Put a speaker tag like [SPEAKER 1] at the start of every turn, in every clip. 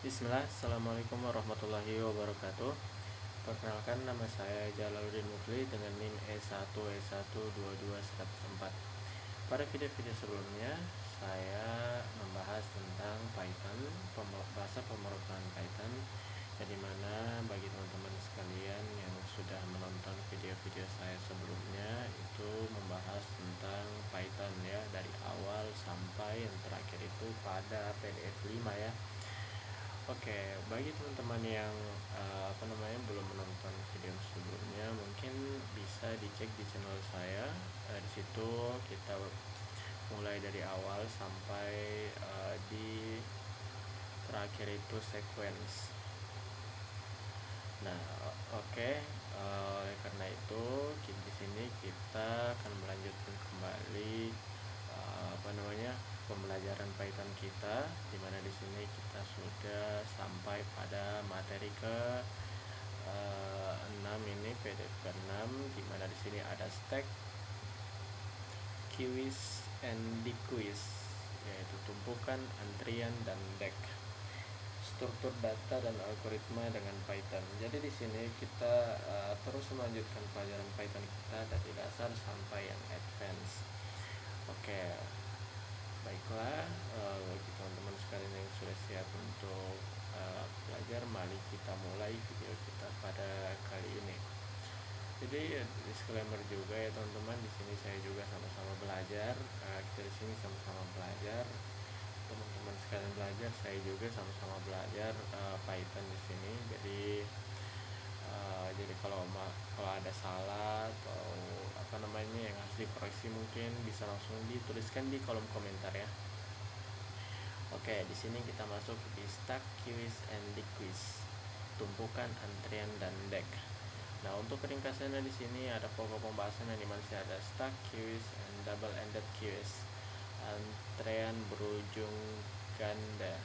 [SPEAKER 1] Bismillah, Assalamualaikum warahmatullahi wabarakatuh. Perkenalkan, nama saya Jalaluddin Mufli dengan NIM E1E12214. Pada video-video sebelumnya, saya membahas tentang Python, bahasa pemrograman Python, yang dimana bagi teman-teman sekalian yang sudah menonton video-video saya sebelumnya itu membahas tentang Python ya, dari awal sampai yang terakhir itu pada PDF 5 ya. Oke, bagi teman-teman yang belum menonton video sebelumnya, mungkin bisa dicek di channel saya. Di situ kita mulai dari awal sampai di terakhir itu sequence. Nah, oke. Karena itu di sini kita akan melanjutkan kembali pembelajaran Python kita, di mana di sini kita sudah sampai pada materi ke 6 ini, PDF ke-6, di mana di sini ada stack, queues, and dequeues, yaitu tumpukan, antrian, dan deck. Struktur data dan algoritma dengan Python. Jadi di sini kita terus melanjutkan pelajaran Python kita dari dasar sampai yang advance. Oke. Baiklah, bagi teman-teman sekalian yang sudah siap untuk belajar, mari kita mulai video kita pada kali ini. Jadi disclaimer juga ya teman-teman, di sini saya juga sama-sama belajar. Kita di sini sama-sama belajar. Teman-teman sekalian belajar, saya juga sama-sama belajar Python di sini. Jadi kalau ada salah atau yang harus dikoreksi, mungkin bisa langsung dituliskan di kolom komentar ya. Oke, di sini kita masuk di stack, queues, and dequeues, tumpukan, antrian, dan deck. Nah, untuk ringkasannya di sini ada pokok pembahasan yang dimana ada stack, queues, and double-ended queues, antrean berujung ganda.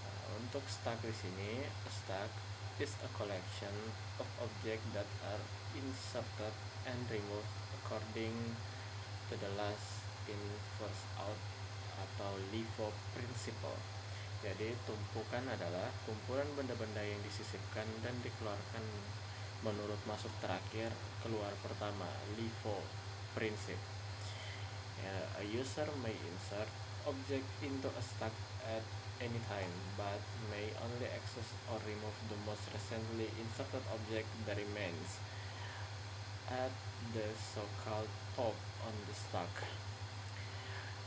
[SPEAKER 1] Nah, untuk stack di sini, stack is a collection of objects that are inserted and removed according to the last in first out atau LIFO principle. Jadi tumpukan adalah kumpulan benda-benda yang disisipkan dan dikeluarkan menurut masuk terakhir keluar pertama, LIFO principle. A user may insert object into a stack at any time, but may only access or remove the most recently inserted object that remains at the so-called top on the stack.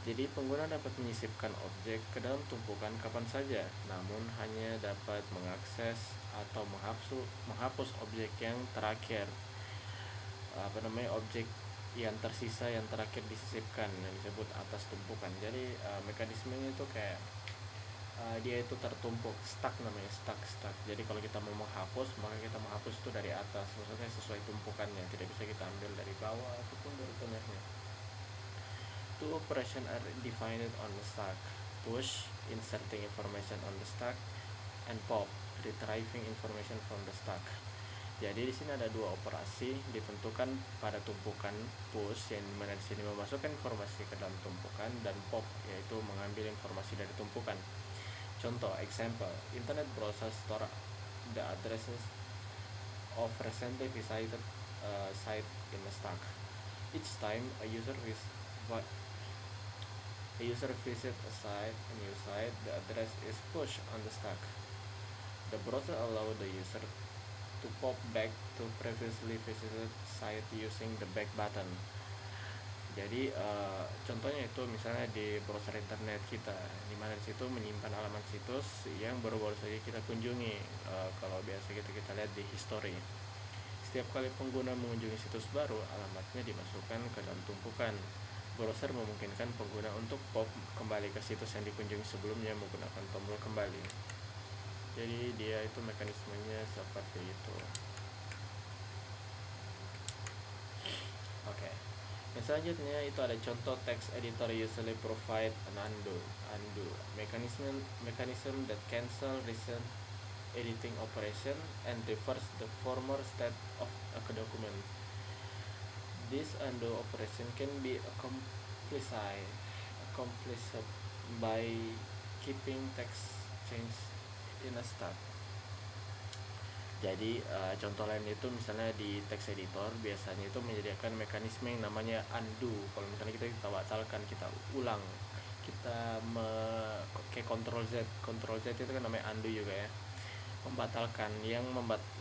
[SPEAKER 1] Jadi pengguna dapat menyisipkan objek ke dalam tumpukan kapan saja, namun hanya dapat mengakses atau menghapus objek yang terakhir, objek yang tersisa yang terakhir disisipkan, yang disebut atas tumpukan. Jadi mekanismenya itu kayak dia itu tertumpuk, stack namanya, stack. Jadi kalau kita mau menghapus, maka kita menghapus itu dari atas, maksudnya sesuai tumpukannya, tidak bisa kita ambil dari bawah ataupun dari tengahnya. Two operations are defined on the stack: push, inserting information on the stack, and pop, retrieving information from the stack. Jadi di sini ada dua operasi ditentukan pada tumpukan: push, yang dimana di sini memasukkan informasi ke dalam tumpukan, dan pop, yaitu mengambil informasi dari tumpukan. Contoh, example, internet browser store the addresses of recently visited site in a stack. Each time a user visits a new site, the address is pushed on the stack. The browser allows the user to pop back to previously visited site using the back button. Jadi contohnya itu misalnya di browser internet kita, di mana di situ menyimpan alamat situs yang baru-baru saja kita kunjungi. Kalau biasa kita lihat di history. Setiap kali pengguna mengunjungi situs baru, alamatnya dimasukkan ke dalam tumpukan. Browser memungkinkan pengguna untuk pop kembali ke situs yang dikunjungi sebelumnya menggunakan tombol kembali. Jadi dia itu mekanismenya seperti itu. Oke. Yang selanjutnya itu ada contoh text editor usually provide an undo mechanism that cancel recent editing operation and reverse the former state of a document. This undo operation can be accomplished by keeping text change in a stack. Jadi contoh lain itu misalnya di text editor biasanya itu menyediakan mekanisme yang namanya undo. Kalau misalnya kita batalkan, kita ulang, kita kayak Ctrl Z itu kan namanya undo juga ya, membatalkan yang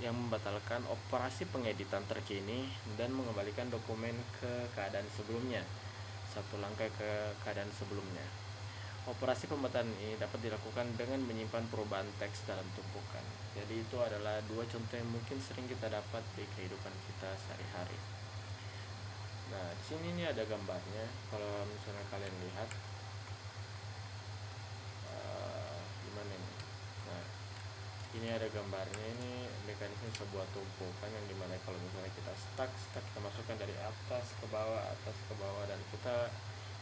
[SPEAKER 1] membatalkan operasi pengeditan terkini dan mengembalikan dokumen ke keadaan sebelumnya, satu langkah ke keadaan sebelumnya. Operasi pembatalan ini dapat dilakukan dengan menyimpan perubahan teks dalam tumpukan. Jadi itu adalah dua contoh yang mungkin sering kita dapat di kehidupan kita sehari-hari. Nah, di sini nih ada gambarnya. Kalau misalnya kalian lihat, gimana nih? Nah, ini ada gambarnya. Ini mekanisme sebuah tumpukan yang dimana kalau misalnya kita stuck kita masukkan dari atas ke bawah, dan kita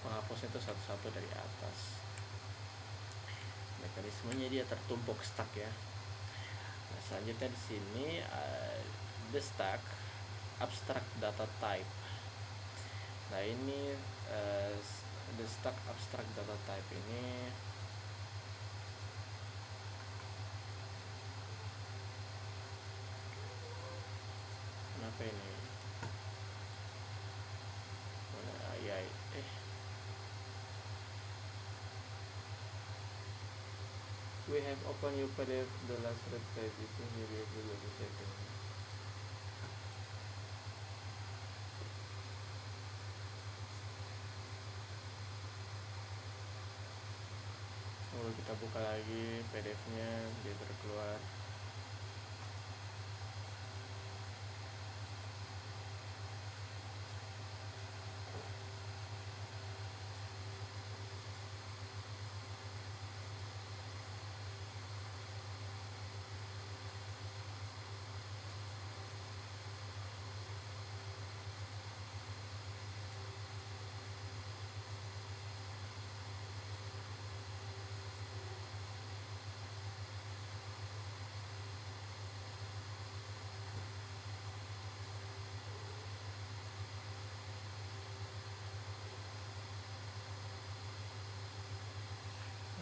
[SPEAKER 1] menghapusnya itu satu-satu dari atas. Mekanismenya dia tertumpuk stack ya. Nah, selanjutnya di sini the stack abstract data type. Nah, ini the stack abstract data type ini kenapa ini? We have opened your PDF, the last red type itu jadi dulu setting. Lalu kita buka lagi PDF-nya, dia terkeluar.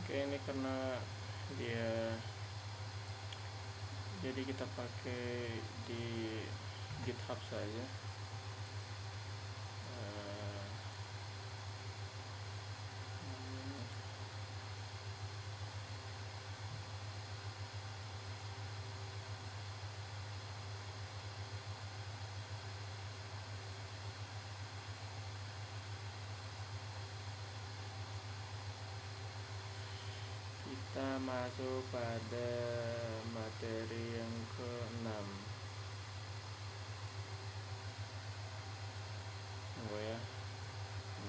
[SPEAKER 1] Oke, ini karena dia jadi kita pakai di GitHub saja. Kita masuk pada materi yang ke-6. Ya.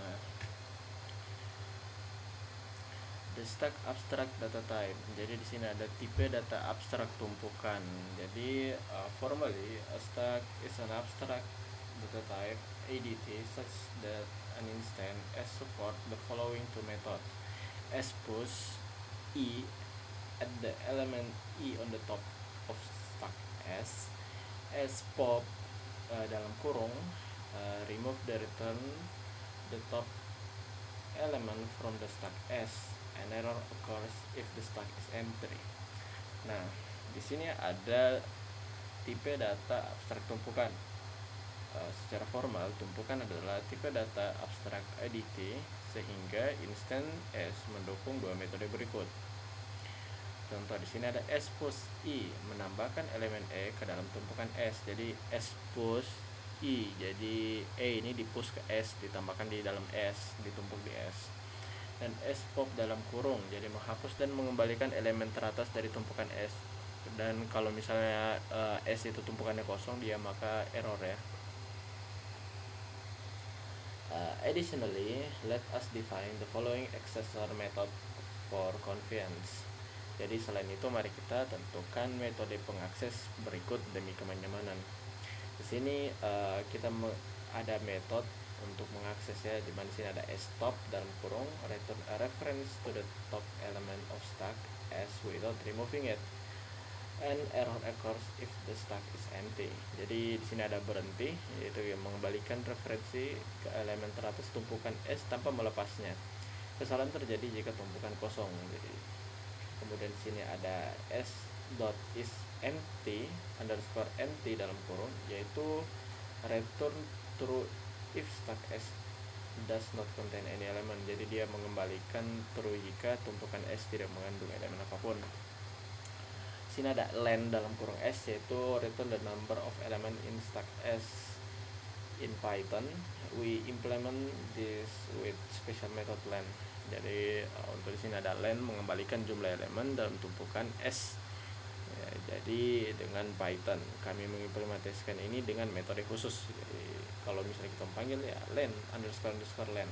[SPEAKER 1] Nah, the stack abstract data type. Jadi di sini ada tipe data abstrak tumpukan. Jadi formally a stack is an abstract data type ADT such that an instance as support the following two methods: as push E at the element E on the top of stack S, as pop dalam kurung remove the return the top element from the stack S. An error occurs if the stack is empty. Nah, di sini ada tipe data abstrak tumpukan. Secara formal, tumpukan adalah tipe data abstrak ADT sehingga instance S mendukung dua metode berikut. Contoh di sini ada S push I, menambahkan elemen E ke dalam tumpukan S. Jadi S push I, jadi E ini dipush ke S, ditambahkan di dalam S, ditumpuk di S. Dan S pop dalam kurung, jadi menghapus dan mengembalikan elemen teratas dari tumpukan S. Dan kalau misalnya S itu tumpukannya kosong, dia maka error ya. Additionally, let us define the following accessor method for convenience. Jadi selain itu mari kita tentukan metode pengakses berikut demi kenyamanan. Di sini kita ada metode untuk mengakses ya, di mana sini ada stop dalam kurung return a reference to the top element of stack S without removing it. And error occurs if the stack is empty. Jadi di sini ada berhenti, yaitu yang mengembalikan referensi ke elemen teratas tumpukan S tanpa melepasnya. Kesalahan terjadi jika tumpukan kosong. Jadi kemudian sini ada s dot is empty underscore empty dalam kurung, yaitu return true if stack S does not contain any element. Jadi dia mengembalikan true jika tumpukan S tidak mengandung elemen apapun. Sini ada len dalam kurung S, yaitu return the number of element in stack S. In Python we implement this with special method len. Jadi untuk di sini ada len mengembalikan jumlah elemen dalam tumpukan S. Ya, jadi dengan Python kami mengimplementasikan ini dengan metode khusus. Jadi kalau misalnya kita panggil ya len underscore len.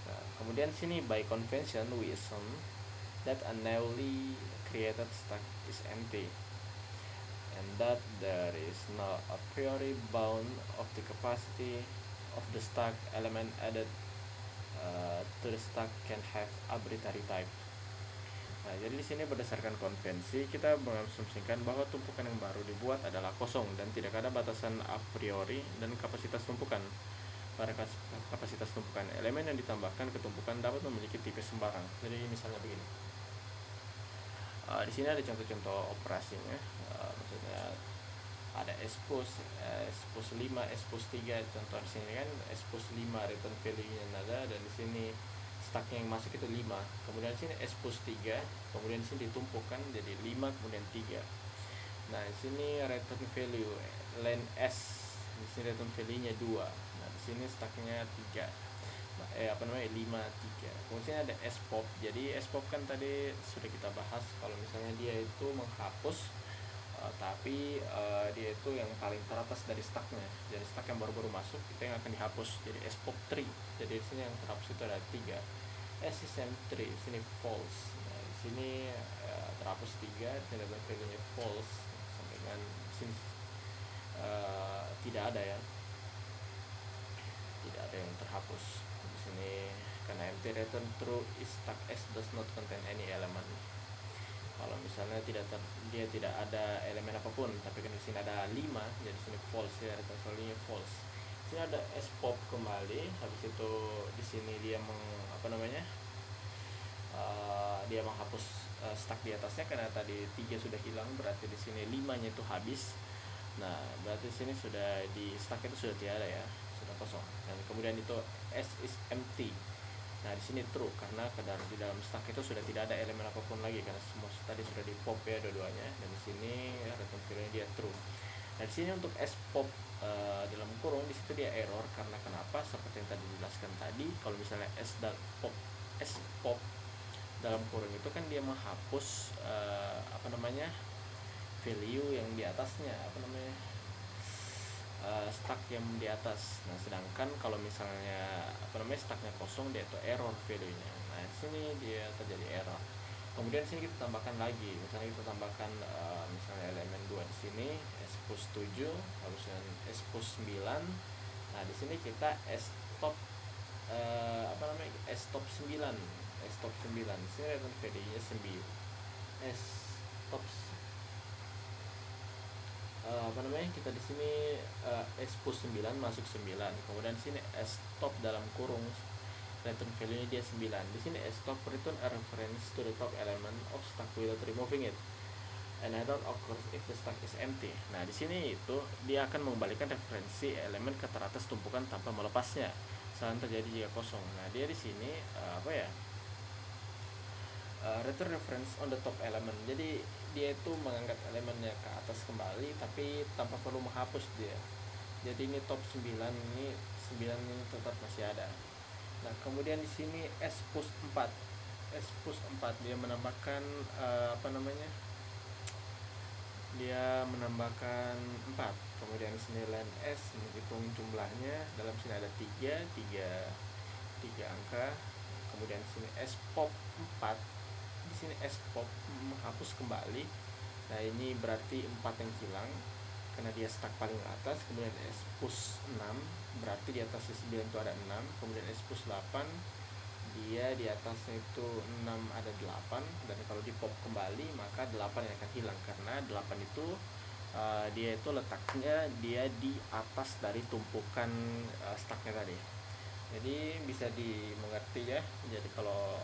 [SPEAKER 1] Nah, kemudian sini by convention we assume that a newly created stack is empty and that there is no a priori bound of the capacity of the stack element added to the stack can have arbitrary type. Nah, jadi di sini berdasarkan konvensi kita mengasumsikan bahwa tumpukan yang baru dibuat adalah kosong dan tidak ada batasan a priori dan kapasitas tumpukan. Pada kapasitas tumpukan, elemen yang ditambahkan ke tumpukan dapat memiliki tipe sembarang. Jadi misalnya begini. Di sini ada contoh-contoh operasinya. Maksudnya ada S push 5, S push 3. Contoh di sini kan S push 5 return value-nya ada, dan di sini stacknya yang masuk itu 5. Kemudian di sini S push 3, kemudian di sini ditumpukkan jadi 5 kemudian 3. Nah, di sini return value len S, di sini return value-nya 2. Nah, di sini stacknya 3. 5, 3. Kemudian ada spop. Jadi spop kan tadi sudah kita bahas kalau misalnya dia itu menghapus tapi dia itu yang paling teratas dari stacknya. Jadi stack yang baru-baru masuk itu yang akan dihapus. Jadi spop 3. Jadi di sini yang terhapus itu ada 3. SSM3 di sini false. Nah, di sini terhapus 3, di sini value-nya false. Sampai dengan sini tidak ada ya. Tidak ada yang terhapus. Di sini karena empty return true is stack S does not contain any element. Kalau misalnya dia tidak ada elemen apapun, tapi kan di sini ada 5, jadi sini false ya, return value-nya false. Di sini ada S pop kembali, habis itu di sini dia dia menghapus stack di atasnya karena tadi 3 sudah hilang, berarti di sini 5-nya itu habis. Nah, berarti di sini sudah di stack itu sudah tiada ya, sudah kosong. Dan kemudian itu S is empty. Nah, di sini true karena di dalam stack itu sudah tidak ada elemen apapun lagi karena semua tadi sudah di pop ya dua-duanya, dan di sini return value dia true. Nah, di sini untuk S pop dalam kurung di situ dia error karena kenapa? Seperti yang tadi dijelaskan tadi, kalau misalnya S pop dalam kurung itu kan dia menghapus value yang di atasnya, stack yang di atas. Nah, sedangkan kalau misalnya stacknya kosong, dia itu error value-nya. Nah, di sini dia terjadi error. Kemudian di sini kita tambahkan lagi, misalnya kita tambahkan misalnya elemen 2 di sini S push 7, habis dengan S push 9. Nah, di sini kita S top 9. S top 9. Di sini return value-nya 9. S top kita di sini S push 9 masuk 9. Kemudian di sini S top dalam kurung return value-nya dia 9. Di sini S top return a reference to the top element of stack without removing it. Another occurs if the stack is empty. Nah, di sini itu dia akan mengembalikan referensi elemen ke teratas tumpukan tanpa melepasnya. Saat terjadi jika kosong. Nah, dia di sini return reference on the top element. Jadi dia itu mengangkat elemennya ke atas kembali tapi tanpa perlu menghapus dia. Jadi ini top 9 ini tetap masih ada. Nah, kemudian di sini S push 4. S push 4 dia menambahkan dia menambahkan 4. Kemudian di sini len S menghitung jumlahnya, dalam sini ada 3 angka. Kemudian di sini S pop 4. Di sini S pop menghapus kembali. Nah, ini berarti 4 yang hilang karena dia stack paling atas. Kemudian S push 6 berarti di atasnya 9 itu ada 6. Kemudian S push 8 dia di atasnya itu 6 ada 8, dan kalau di pop kembali maka 8 yang akan hilang karena 8 itu dia itu letaknya dia di atas dari tumpukan stacknya tadi. Jadi bisa dimengerti ya. Jadi kalau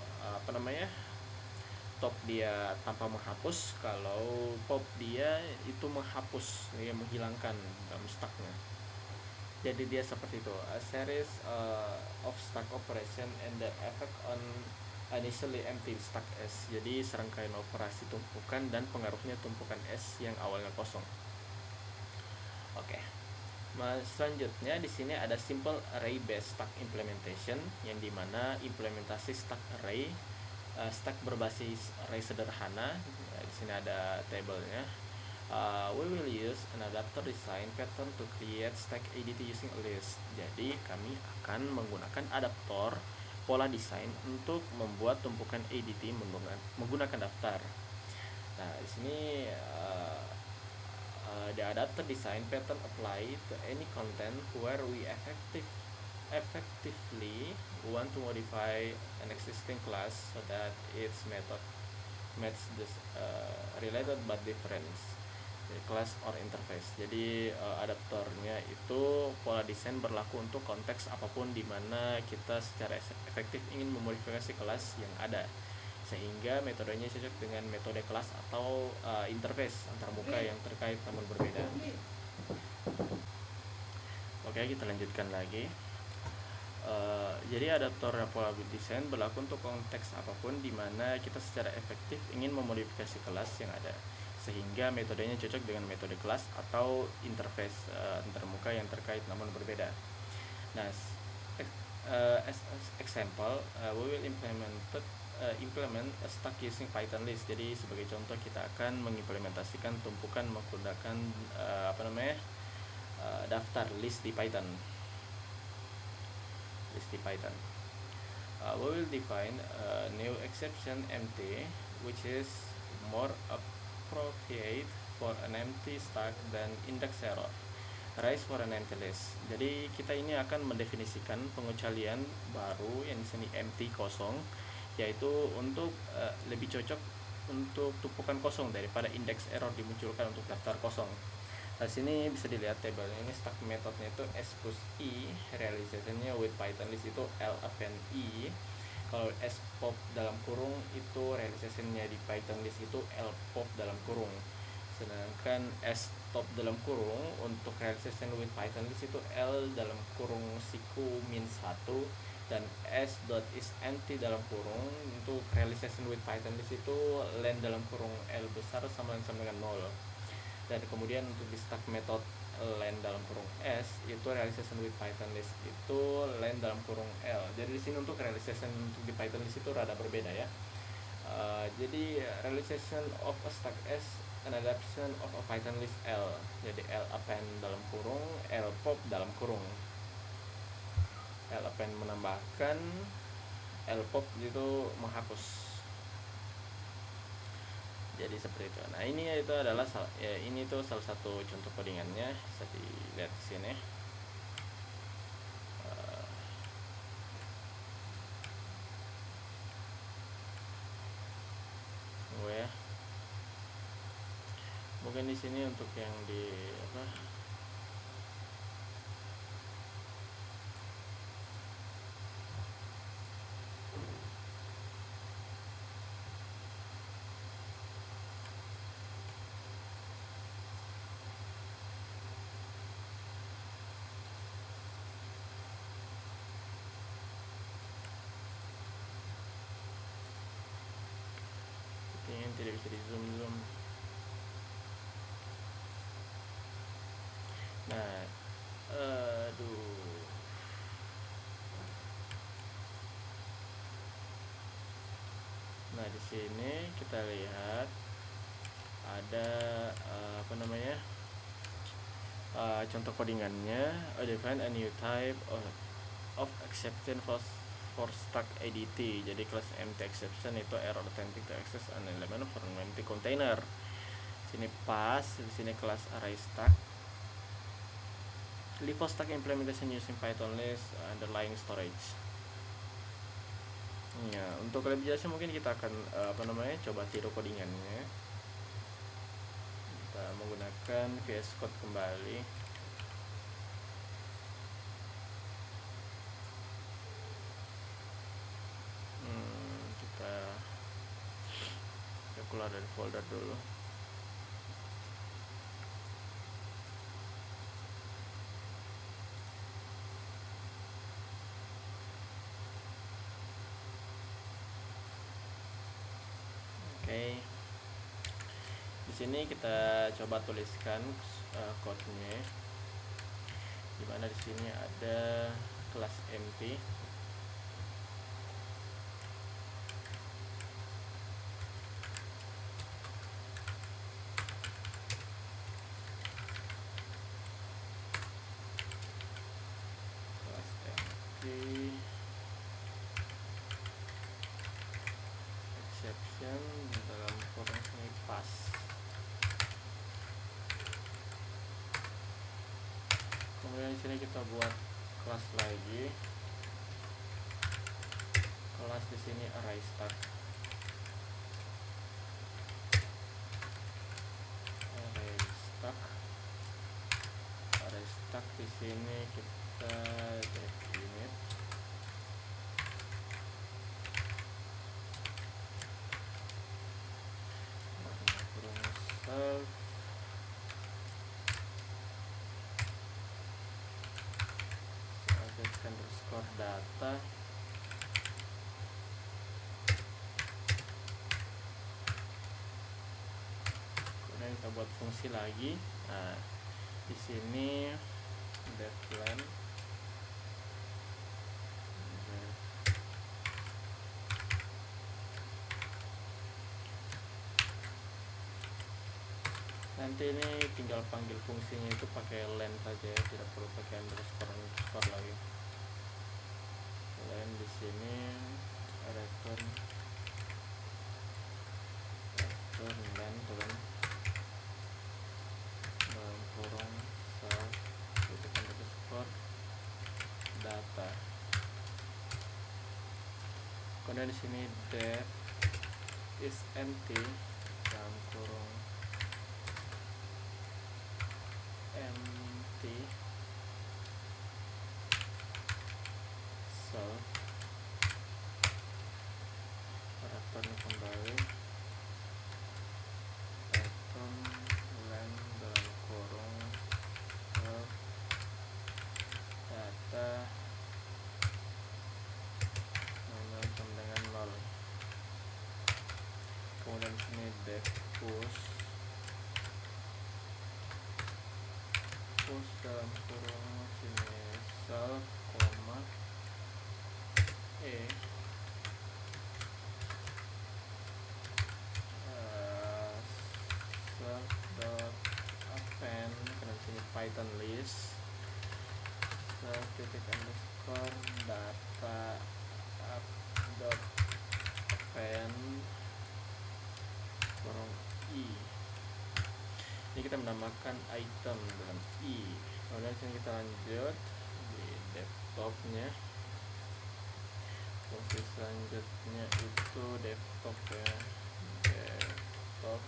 [SPEAKER 1] stop dia tanpa menghapus, kalau pop dia itu menghapus, ya, menghilangkan dalam stacknya. Jadi dia seperti itu, a series of stack operation and the effect on initially empty stack S. Jadi serangkaian operasi tumpukan dan pengaruhnya tumpukan S yang awalnya kosong. Oke. Selanjutnya di sini ada simple array based stack implementation, yang dimana implementasi stack array, stack berbasis array sederhana. Di sini ada tabelnya. We will use an adapter design pattern to create stack ADT using a list. Jadi kami akan menggunakan adaptor pola desain untuk membuat tumpukan ADT menggunakan daftar. Nah, di sini the adapter design pattern apply to any content where we effectively want to modify an existing class so that its method match this related but different class or interface. Jadi adaptornya itu pola desain berlaku untuk konteks apapun di mana kita secara efektif ingin memodifikasi kelas yang ada, sehingga metodenya cocok dengan metode kelas atau interface antarmuka yang terkait namun berbeda. Oke, kita lanjutkan lagi. Jadi adaptor pola desain berlaku untuk konteks apapun di mana kita secara efektif ingin memodifikasi kelas yang ada, sehingga metodenya cocok dengan metode kelas atau interface antarmuka yang terkait namun berbeda. Nah, as example, we will implement a stack using Python list. Jadi sebagai contoh kita akan mengimplementasikan tumpukan menggunakan daftar list di Python. We will define a new exception empty, which is more appropriate for an empty stack than index error raise for an empty list. Jadi kita ini akan mendefinisikan pengecualian baru yang di sini empty, kosong, yaitu untuk lebih cocok untuk tumpukan kosong daripada index error dimunculkan untuk daftar kosong. Nah, sini bisa dilihat tabelnya, ini stack metodenya itu S plus I, realizationnya with Python list itu L append I. Kalau S pop dalam kurung itu realizationnya di Python list itu L pop dalam kurung. Sedangkan S top dalam kurung untuk realization with Python list itu L dalam kurung siku min 1, dan S dot is empty dalam kurung untuk realization with Python list itu len dalam kurung L besar sama dengan 0. Dan kemudian untuk di stack method len dalam kurung S itu realization with Python list itu len dalam kurung L. Jadi di sini untuk realization untuk di Python list itu rada berbeda ya. Jadi realization of a stack S an adaptation of a Python list L. Jadi L append dalam kurung, L pop dalam kurung. L append menambahkan, L pop itu menghapus. Jadi seperti itu. Nah, ini itu adalah ini tuh salah satu contoh codingannya, bisa dilihat di sini. Mungkin di sini untuk yang di yang tidak bisa di zoom. Nah, Nah, di sini kita lihat ada contoh codingannya. Define a new type of exception for stack ADT. Jadi kelas empty exception itu error attempting to access an element from an empty container. Sini pas, di sini kelas array stack. LIFO stack implementation using Python list underlying storage. Ya, untuk lebih jelasnya mungkin kita akan coba tiru codingannya. Kita menggunakan VS Code kembali. keluar dari folder dulu. Oke. Di sini kita coba tuliskan code-nya. Dimana di sini ada kelas empty. Kelas empty exception dalam kurung ini pas. Kemudian di sini kita buat kelas lagi. Kelas di sini array stack. Array stack di sini kita definite kurung self underscore data. Kemudian kita buat fungsi lagi. Nah, di sini devlen nanti ini tinggal panggil fungsinya itu pakai len saja ya, tidak perlu pakai underscore lagi. Len di sini return len turun dalam kurung self underscore data. Kemudian di sini def is empty dalam kurung empty self return kembali return len dalam kurung self data sama dengan 0. Kemudian sini def push dalam kurung sini self koma self dot append karena sini Python list self titik underscore data dot append kurung i. Ini kita menambahkan item dengan i. Kemudian sini kita lanjut di desktopnya. Fungsi selanjutnya itu desktop ya, desktop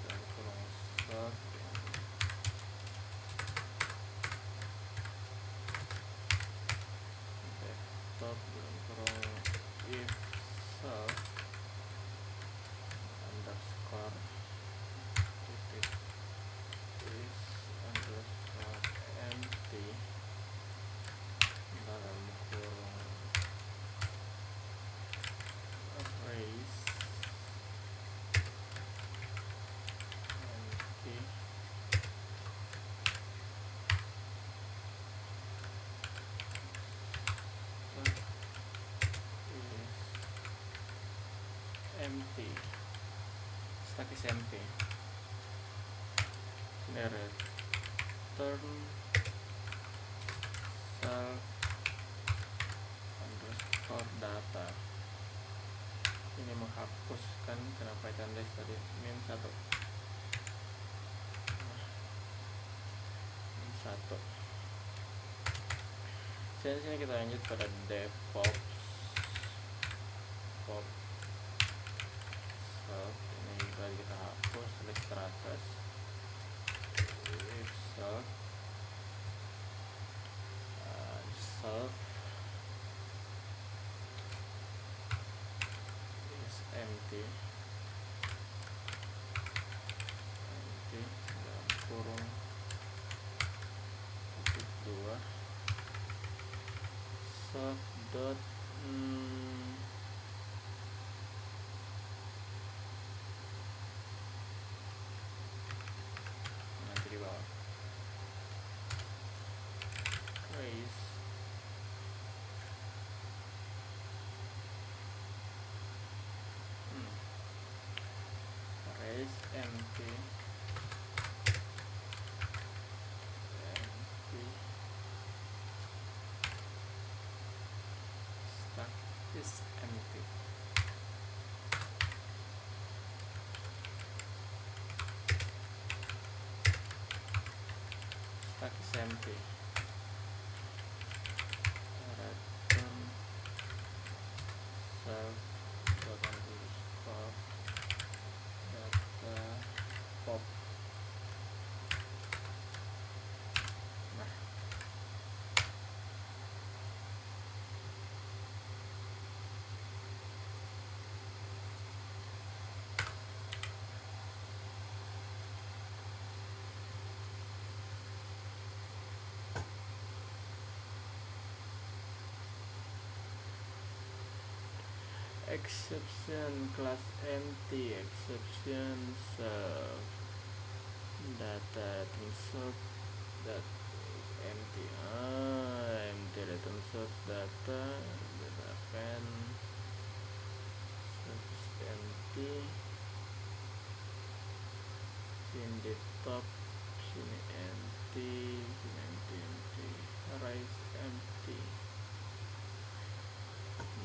[SPEAKER 1] dan kurung self desktop dan kurung if self underscore titik is underscore empty dalam kurung arrays empty empty stack is empty. Ini return self underscore data. Ini menghapuskan karena Python list tadi -1 sini kita lanjut pada DevOps self. Ini juga kita hapus Illustrator if self is empty empty dalam kurung titik 2 soft dot nanti di bawah raise empty stack is empty. Stack is empty. Return self dot underscore data pop. Nah, exception class empty, exception self data insert that empty empty return source data append source empty sini di top sini empty rise empty.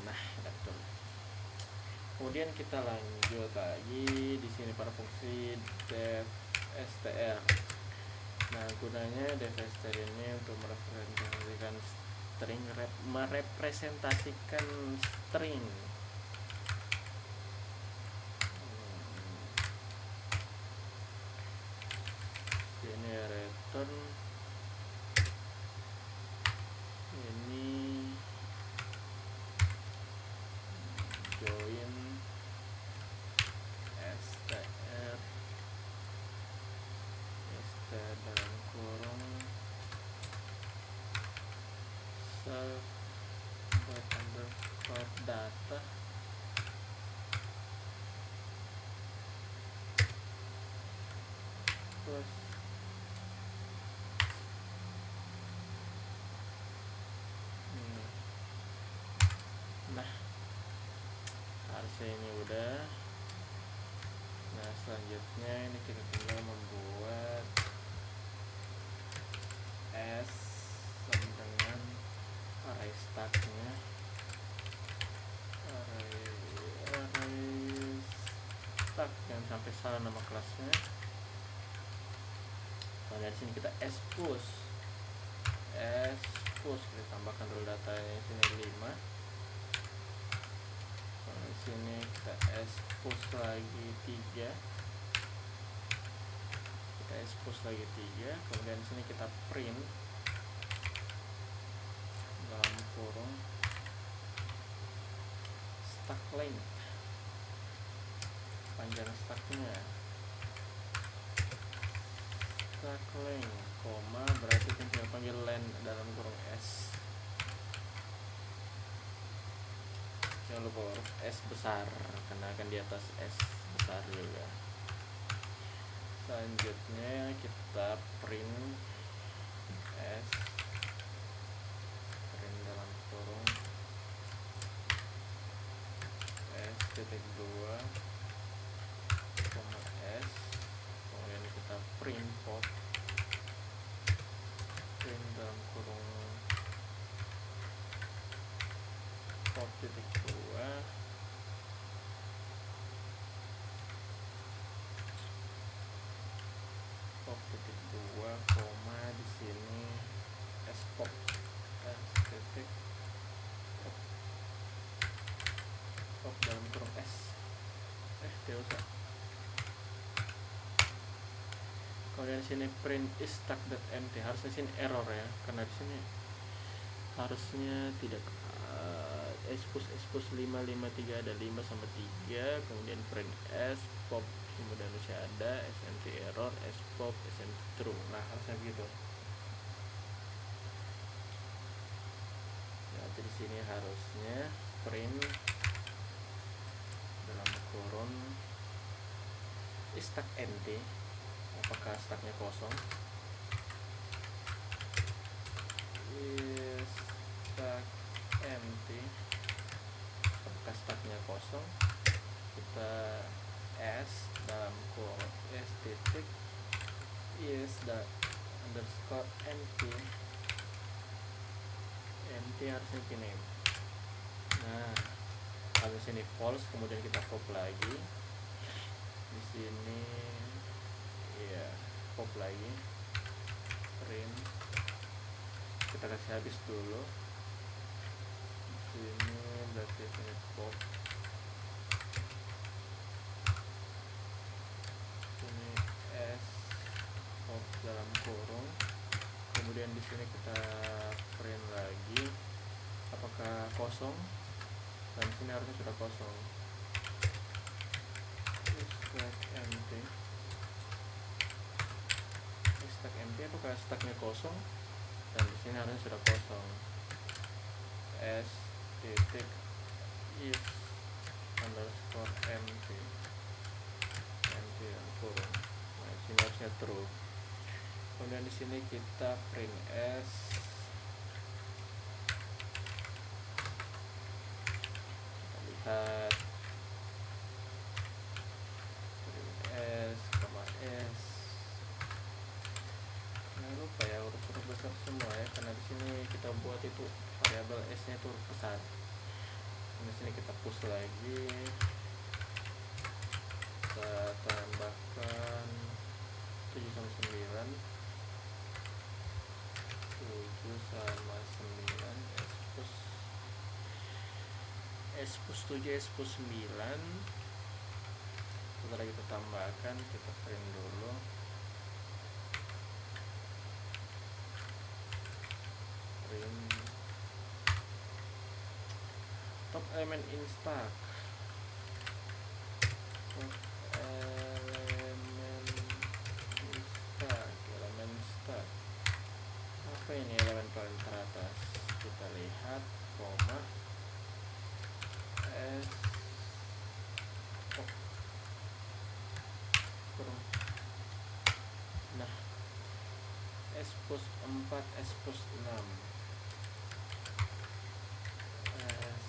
[SPEAKER 1] Nah, betul. Kemudian kita lanjut lagi di sini pada fungsi def str. Nah, gunanya def str ini untuk merepresentasikan string. Ini return ini join str dalam kurung self dot underscore data plus nah, harusnya ini udah. Nah, selanjutnya ini kita tinggal membuat s sama dengan array stacknya, array stack, jangan sampai salah nama kelasnya. Nah, dari sini kita s push kita tambahkan dulu datanya sini 5. Di sini kita s push lagi 3, kemudian sini kita print dalam kurung stack length, panjang stacknya stack length, koma, berarti kita panggil len dalam kurung s. Jangan lupa huruf S besar karena akan di atas S besar juga. Selanjutnya kita print dalam kurung S titik 2 koma S, kemudian kita print pop dalam kurung pop titik 2 koma di sini s pop titik pop dalam kurung s tidak usah. Kemudian sini print is stack.empty, harusnya sini error ya, karena di sini harusnya tidak S push 5 3 ada 5 sama 3, kemudian print S pop kemudian masih ada SMT error S pop SMT true. Nah harusnya begitu. Nah di sini harusnya print dalam kurung stack empty, apakah stacknya kosong, stack empty, apakah stacknya kosong, kita S dalam kurung S titik is the underscore empty harusnya gini. Nah kalau sini false kemudian kita pop lagi di sini ya, pop lagi print, kita kasih habis dulu di sini, berarti sini pop, sini S pop dalam kurung, kemudian di sini kita print lagi apakah kosong, dan sini harusnya sudah kosong. Stack empty, stack empty apakah stacknya kosong, dan di sini harusnya sudah kosong. S titik is underscore empty dalam kurung. Nah di sini harusnya true. Kemudian di sini kita print S, kita lihat print S, S. Jangan lupa ya huruf-huruf besar semua ya, karena di sini kita buat itu variabel S-nya itu huruf besar. Di sini kita push lagi, kita tambahkan 7 sama 9, 7 sama 9, S push 7, S push 9. Setelah kita tambahkan, kita print dulu. Print top element in stack. Top element in stack, elemen stack. Apa ini elemen paling teratas? Kita lihat, koma S nah S push 4, S push 6, S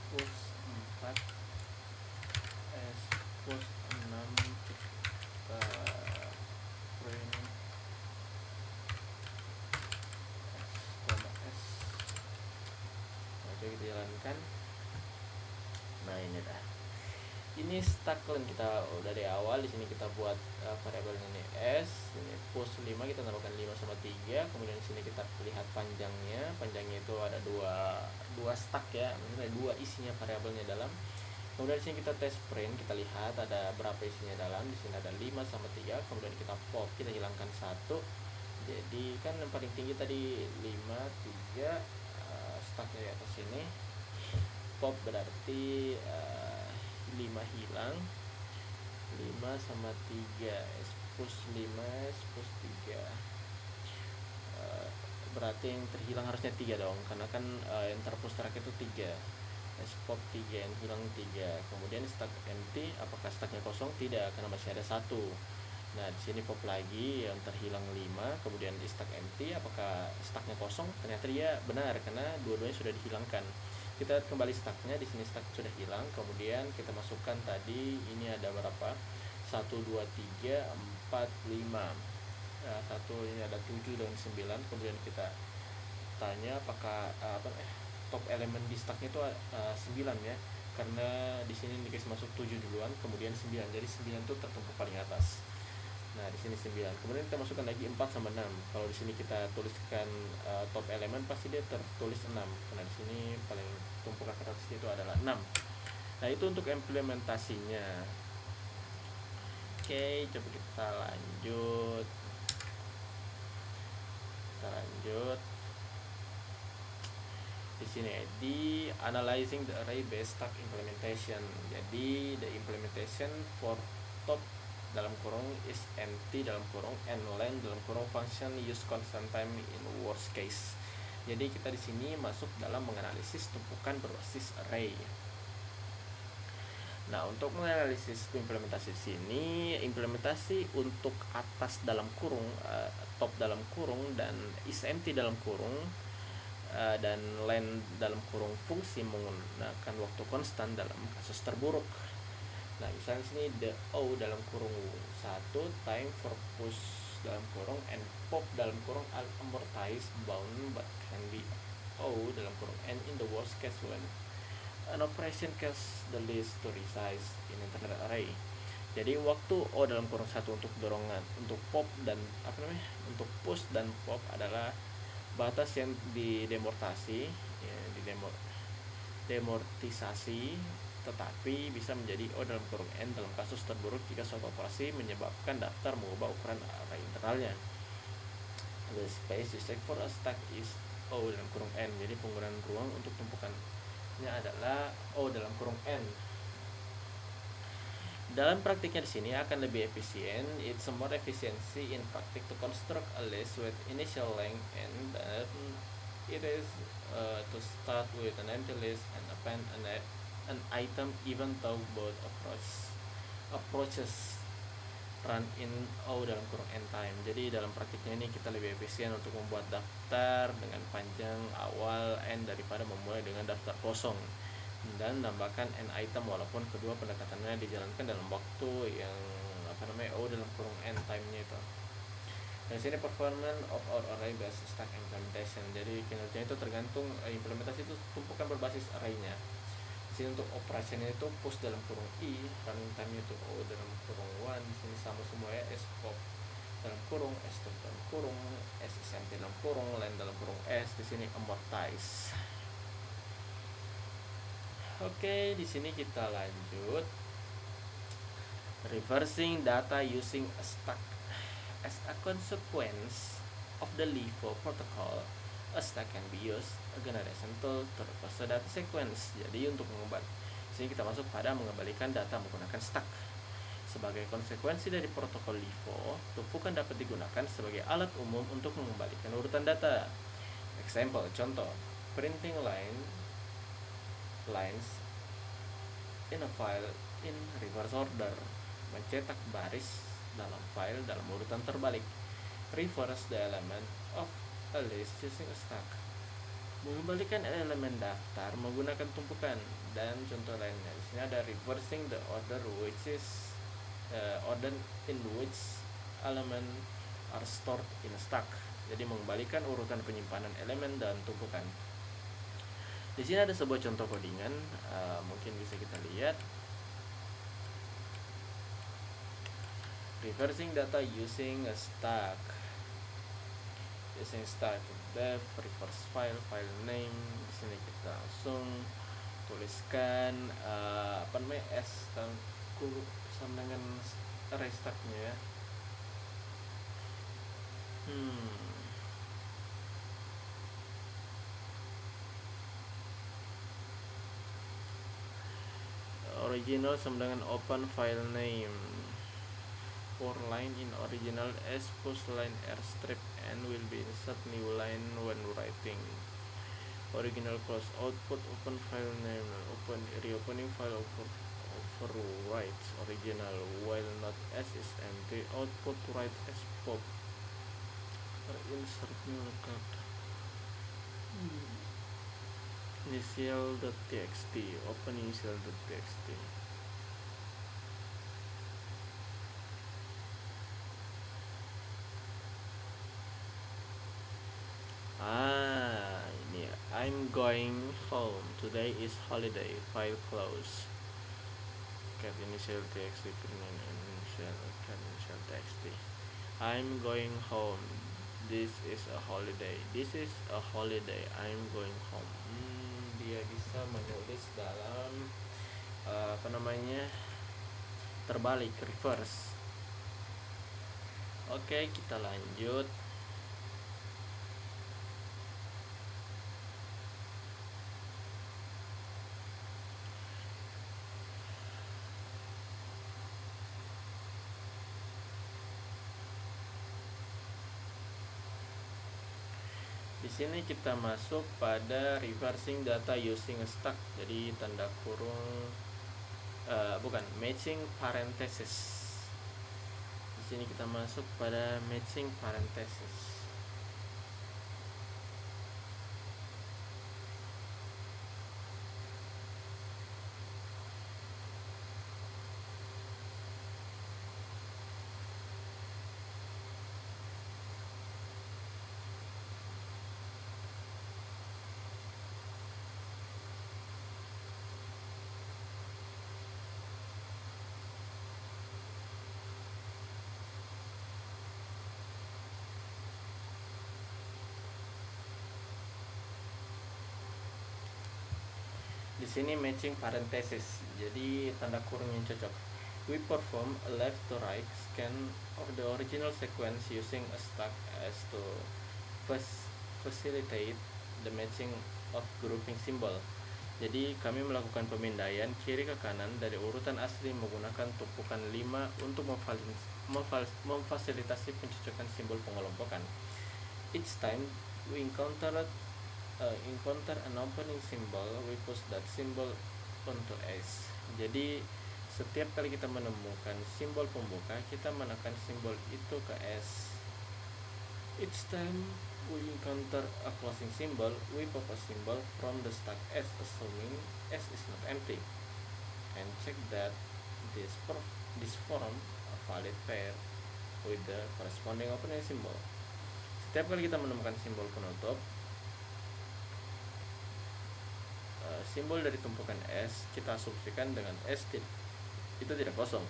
[SPEAKER 1] push 4, S push 6, kita print S, nah coba kita jalankan. Nah ini dah, ini stack yang kita dari awal. Di sini kita buat variabel ini S, ini push 5, kita tambahkan 5 sama 3, kemudian di sini kita lihat panjangnya itu ada dua stack ya, maksudnya dua isinya variabelnya dalam. Kemudian di sini kita tes print, kita lihat ada berapa isinya dalam. Di sini ada 5 sama 3, kemudian kita pop, kita hilangkan 1. Jadi kan yang paling tinggi tadi 5, 3, stacknya di atas sini. Pop berarti 5 hilang, 5 sama 3, S push 5, S push 3, berarti yang terhilang harusnya 3 dong, karena kan yang terpush terakhir itu 3, S pop 3, yang hilang 3. Kemudian stack empty, apakah stacknya kosong? Tidak, karena masih ada 1. Nah di sini pop lagi, yang terhilang 5, kemudian di stack empty, apakah stacknya kosong? Ternyata dia benar, karena dua-duanya sudah dihilangkan. Kita kembali stacknya, di sini stack sudah hilang, kemudian kita masukkan tadi ini ada berapa, 1 2 3 4 5, nah, ini ada 7 dan 9. Kemudian kita tanya apakah top elemen di stacknya itu 9 ya, karena di sini dikasih masuk 7 duluan, kemudian 9, jadi 9 itu tertumpuk paling atas. Nah di sini 9, kemudian kita masukkan lagi 4 sama 6. Kalau di sini kita tuliskan top elemen, pasti dia tertulis 6, karena di sini paling tumpukan atas itu adalah 6. Nah itu untuk implementasinya. Oke, coba kita lanjut. di sini di analyzing the array based stack implementation. Jadi the implementation for top dalam kurung is empty dalam kurung and len dalam kurung function use constant time in worst case. Jadi kita di sini masuk dalam menganalisis tumpukan berbasis array. Nah, untuk menganalisis implementasi di sini, implementasi untuk atas dalam kurung, top dalam kurung, dan is empty dalam kurung, dan len dalam kurung fungsi menggunakan waktu konstan dalam kasus terburuk. Nah, misalnya sini the o dalam kurung 1 time for push dalam kurung and pop dalam kurung amortize bound but can be o dalam kurung and in the worst case when an operation casts the list to resize in internal array. Jadi waktu o dalam kurung 1 untuk dorongan untuk pop dan untuk push dan pop adalah batas yang didemortisasi ya, demortisasi, tetapi bisa menjadi o dalam kurung n dalam kasus terburuk jika suatu operasi menyebabkan daftar mengubah ukuran array internalnya. The space used for a stack is o dalam kurung n. Jadi penggunaan ruang untuk tumpukannya adalah o dalam kurung n. Dalam praktiknya di sini akan lebih efisien. It's a more efficiency in practice to construct a list with initial length and then it is to start with an empty list and append an item even though both approaches run in o dalam kurung n time. Jadi dalam praktiknya ini kita lebih efisien untuk membuat daftar dengan panjang awal n daripada memulai dengan daftar kosong dan menambahkan n item walaupun kedua pendekatannya dijalankan dalam waktu yang o dalam kurung n time-nya itu. Dan sini performance of our array based stack implementation. Jadi kinerjanya itu tergantung implementasi itu tumpukan berbasis array-nya. Di sini untuk operasinya itu push dalam kurung i, running time-nya itu o dalam kurung 1. Di sini sama semua ya, s pop dalam kurung, s top dalam kurung, s is empty dalam kurung, len dalam kurung s. Di sini amortize. Oke, di sini kita lanjut. Reversing data using a stack. As a consequence of the LIFO protocol, a stack can be used a generation tool to reverse the data sequence. Jadi untuk mengubah, di sini kita masuk pada mengembalikan data menggunakan stack. Sebagai konsekuensi dari protokol LIFO, tumpukan dapat digunakan sebagai alat umum untuk mengembalikan urutan data. Example, contoh, printing lines in a file in reverse order, mencetak baris dalam file dalam urutan terbalik. Reverse the element of a list using a stack, mengembalikan elemen daftar menggunakan tumpukan. Dan contoh lainnya di sini ada reversing the order which is order in which element are stored in a stack. Jadi mengembalikan urutan penyimpanan elemen dan tumpukan. Di sini ada sebuah contoh codingan, mungkin bisa kita lihat. Reversing data using a stack. Using stack def reverse file name. Di sini kita langsung tuliskan s sama dengan array stacknya ya. Original sama dengan open file name. For line in original s push line r strip and will be insert new line when writing. Original close output open file name, open reopening file overwrite original while not s is empty, output write s pop, insert new record. Initial.txt, open initial.txt. Ini I'm going home. Today is holiday. File close. Cat initial txt initial txt. I'm going home. This is a holiday. This is a holiday. I'm going home. Dia bisa menulis dalam terbalik, reverse. Oke, kita lanjut. sini kita masuk pada reversing data using a stack. Jadi tanda kurung bukan matching parenthesis. Di sini kita masuk pada matching parenthesis. Di sini matching parenthesis, jadi tanda kurung yang cocok. We perform a left to right scan of the original sequence using a stack as to facilitate the matching of grouping symbol. Jadi kami melakukan pemindaian kiri ke kanan dari urutan asli menggunakan tumpukan 5 untuk memfasilitasi pencocokan simbol pengelompokan. Each time we encounter an opening symbol, we push that symbol onto S. Jadi setiap kali kita menemukan simbol pembuka, kita menekan simbol itu ke S. Each time we encounter a closing symbol, we pop a symbol from the stack S, assuming S is not empty, and check that this form a valid pair with the corresponding opening symbol. Setiap kali kita menemukan simbol penutup, simbol dari tumpukan S kita asumsikan dengan S itu tidak kosong,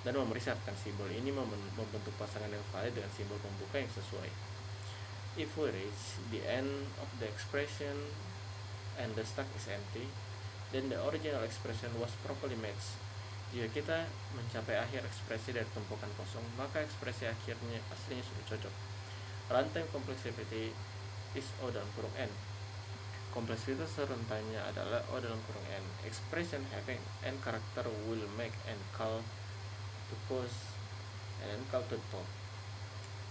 [SPEAKER 1] dan memeriksakan simbol ini membentuk pasangan yang valid dengan simbol pembuka yang sesuai. If we reach the end of the expression and the stack is empty, then the original expression was properly matched. Jika kita mencapai akhir ekspresi dari tumpukan kosong, maka ekspresi aslinya sudah cocok. Runtime complexity is O dalam kurung N. Kompleksitas rentannya adalah O dalam kurung N. Expression having N character will make N call to push and N call to top.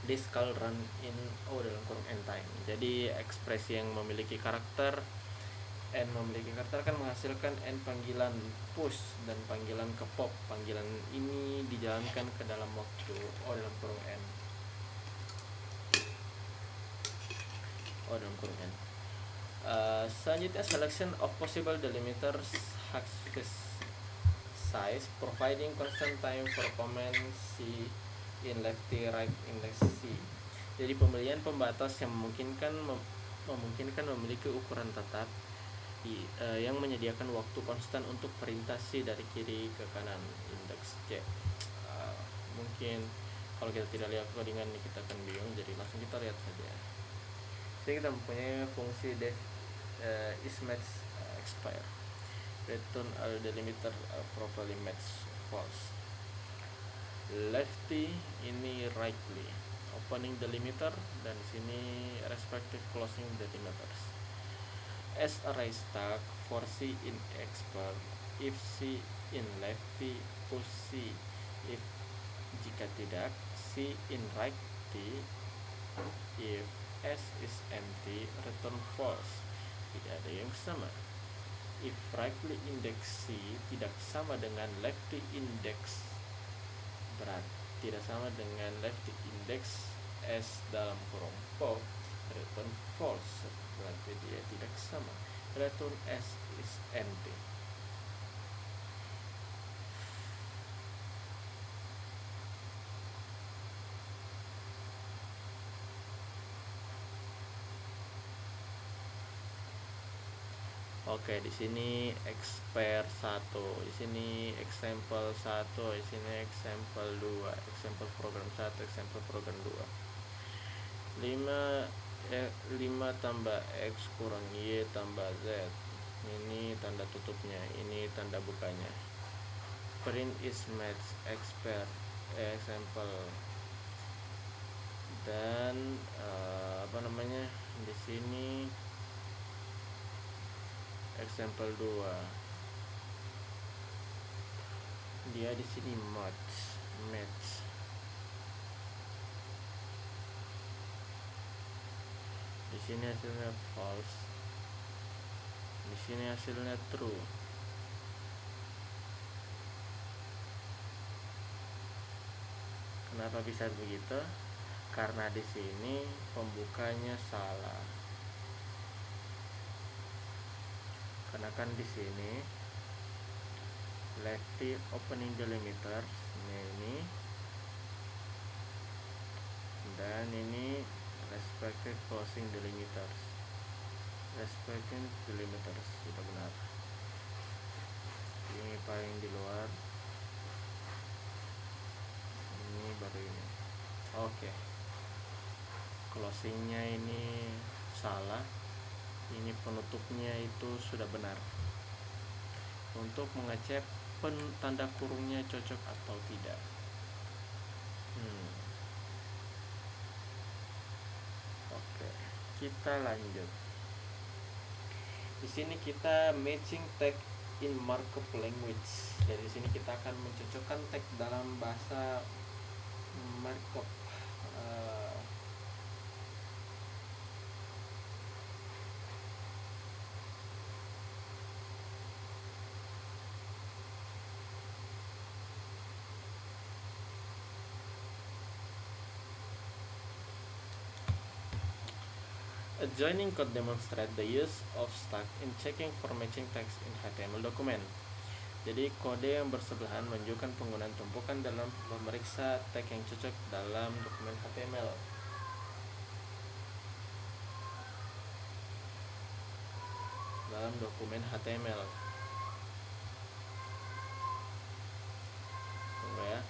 [SPEAKER 1] This call run in O dalam kurung N time. Jadi ekspresi yang memiliki karakter N kan menghasilkan N panggilan push dan panggilan ke pop. Panggilan ini dijalankan ke dalam waktu O dalam kurung N. O dalam kurung N. Selanjutnya selection of possible delimiters hash size providing constant time for comment C in lefty right index C. Jadi pemilihan pembatas yang memungkinkan memiliki ukuran tetap yang menyediakan waktu konstan untuk perintah C dari kiri ke kanan indeks C. Mungkin kalau kita tidak lihat codingan ini kita akan bingung, jadi langsung kita lihat saja. Jadi kita mempunyai fungsi def is match expire, return all delimiter properly match false. Lefty ini rightly, opening delimiter, dan sini respective closing delimiters. As array stack for C in expert, if C in lefty push C, if jika tidak C in righty, if S is empty return false. Tidak ada yang sama. If rightly index C tidak sama dengan lefty index, berarti tidak sama dengan lefty index S dalam kurung pop, return false, berarti dia tidak sama. Return S is empty. Oke, di sini expert 1, di sini example 1, di sini example 2, example program 1, example program 2. 5 tambah X kurang Y tambah Z. Ini tanda tutupnya, ini tanda bukanya. Print is match expert example. Dan di sini example 2, dia di sini match. Di Di sini hasilnya false, di sini hasilnya true. Kenapa bisa begitu? Karena di sini pembukanya salah. Karena kan di sini lefty opening delimiter ini, dan ini respected closing delimiters. Respecting delimiters sudah benar. Ini paling di luar, ini baru ini. Oke. Closingnya ini salah, ini penutupnya itu sudah benar. Untuk mengecek tanda kurungnya cocok atau tidak. Oke, kita lanjut. Di sini kita matching tag in markup language. Jadi di sini kita akan mencocokkan tag dalam bahasa markup. A joining code demonstrate the use of stack in checking for matching text in HTML document. Jadi kode yang bersebelahan menunjukkan penggunaan tumpukan dalam memeriksa tag yang cocok dalam dokumen HTML. Dalam dokumen HTML. Tunggu ya.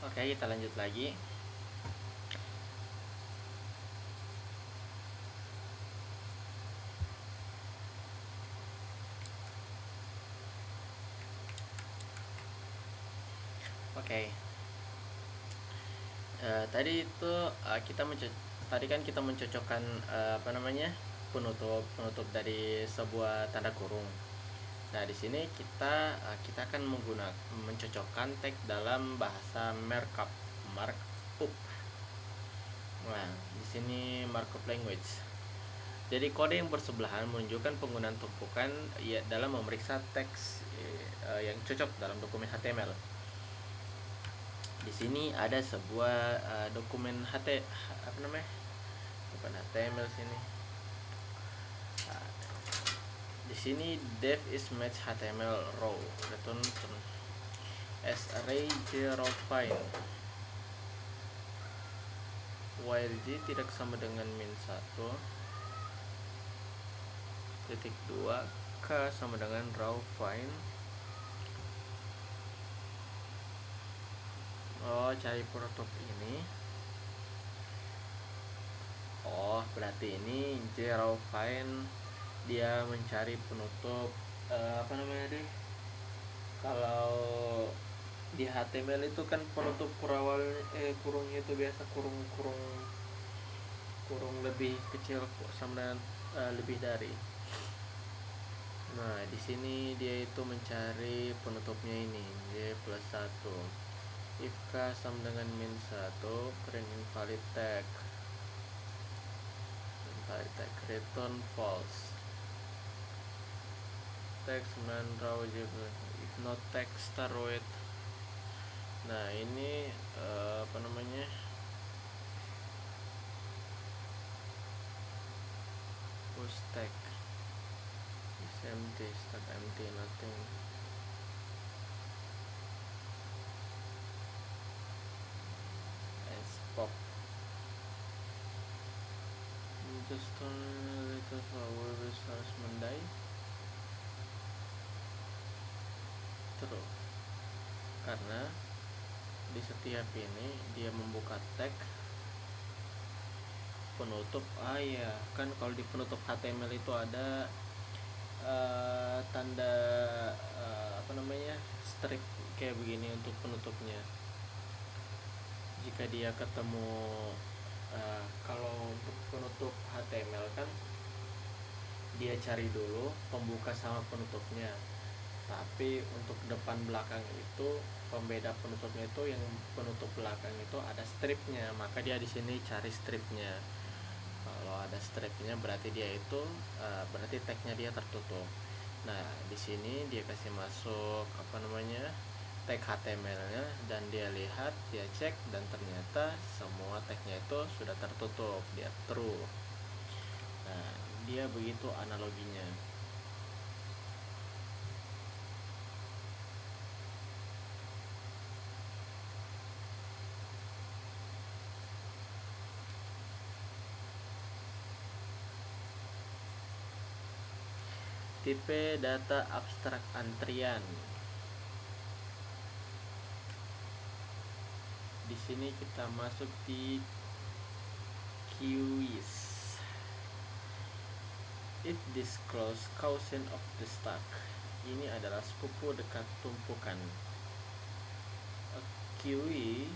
[SPEAKER 1] Oke, kita lanjut lagi. Oke. Tadi itu tadi kan kita mencocokkan penutup dari sebuah tanda kurung. Nah, di sini kita akan mencocokkan tag dalam bahasa markup. Nah, di sini markup language. Jadi kode yang bersebelahan menunjukkan penggunaan tumpukan dalam memeriksa teks yang cocok dalam dokumen HTML. Di sini ada sebuah dokumen bukan HTML sini. Di sini def is match HTML row return as array 0 find, while j tidak sama dengan min 1 titik 2 k sama dengan raw find. Cari penutup ini. Berarti ini j raw find dia mencari penutup kalau di HTML itu kan penutup kurungnya itu biasa kurung lebih kecil sama dengan lebih dari. Nah, di sini dia itu mencari penutupnya ini j plus 1. If k sama dengan min 1, print invalid tag. Return false. Text man raw if not text star with. Nah, ini push tag is empty, stack empty, nothing. And pop just turn little flower resource mendai terus, karena di setiap ini dia membuka tag penutup. Kan kalau di penutup HTML itu ada tanda strip kayak begini untuk penutupnya. Jika dia ketemu kalau untuk penutup HTML kan dia cari dulu pembuka sama penutupnya, tapi untuk depan belakang itu pembeda penutupnya itu yang penutup belakang itu ada stripnya, maka dia di sini cari stripnya. Kalau ada stripnya berarti dia itu berarti tagnya dia tertutup. Nah, di sini dia kasih masuk tag HTML-nya, dan dia lihat, dia cek, dan ternyata semua tagnya itu sudah tertutup, dia true. Nah, dia begitu analoginya. Tipe data abstrak antrian. Di sini kita masuk di quiz. It disclose cousin of the stack. Ini adalah sepupu dekat tumpukan. A queue,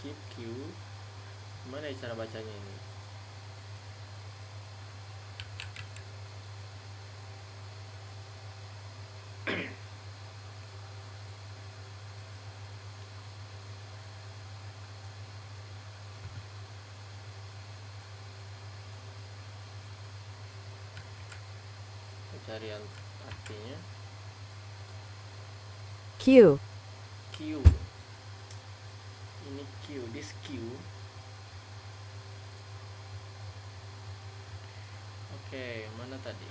[SPEAKER 1] keep queue. Gimana cara bacanya ini? Cari artinya.
[SPEAKER 2] Q.
[SPEAKER 1] Q. Ini Q, this Q. Oke, mana tadi?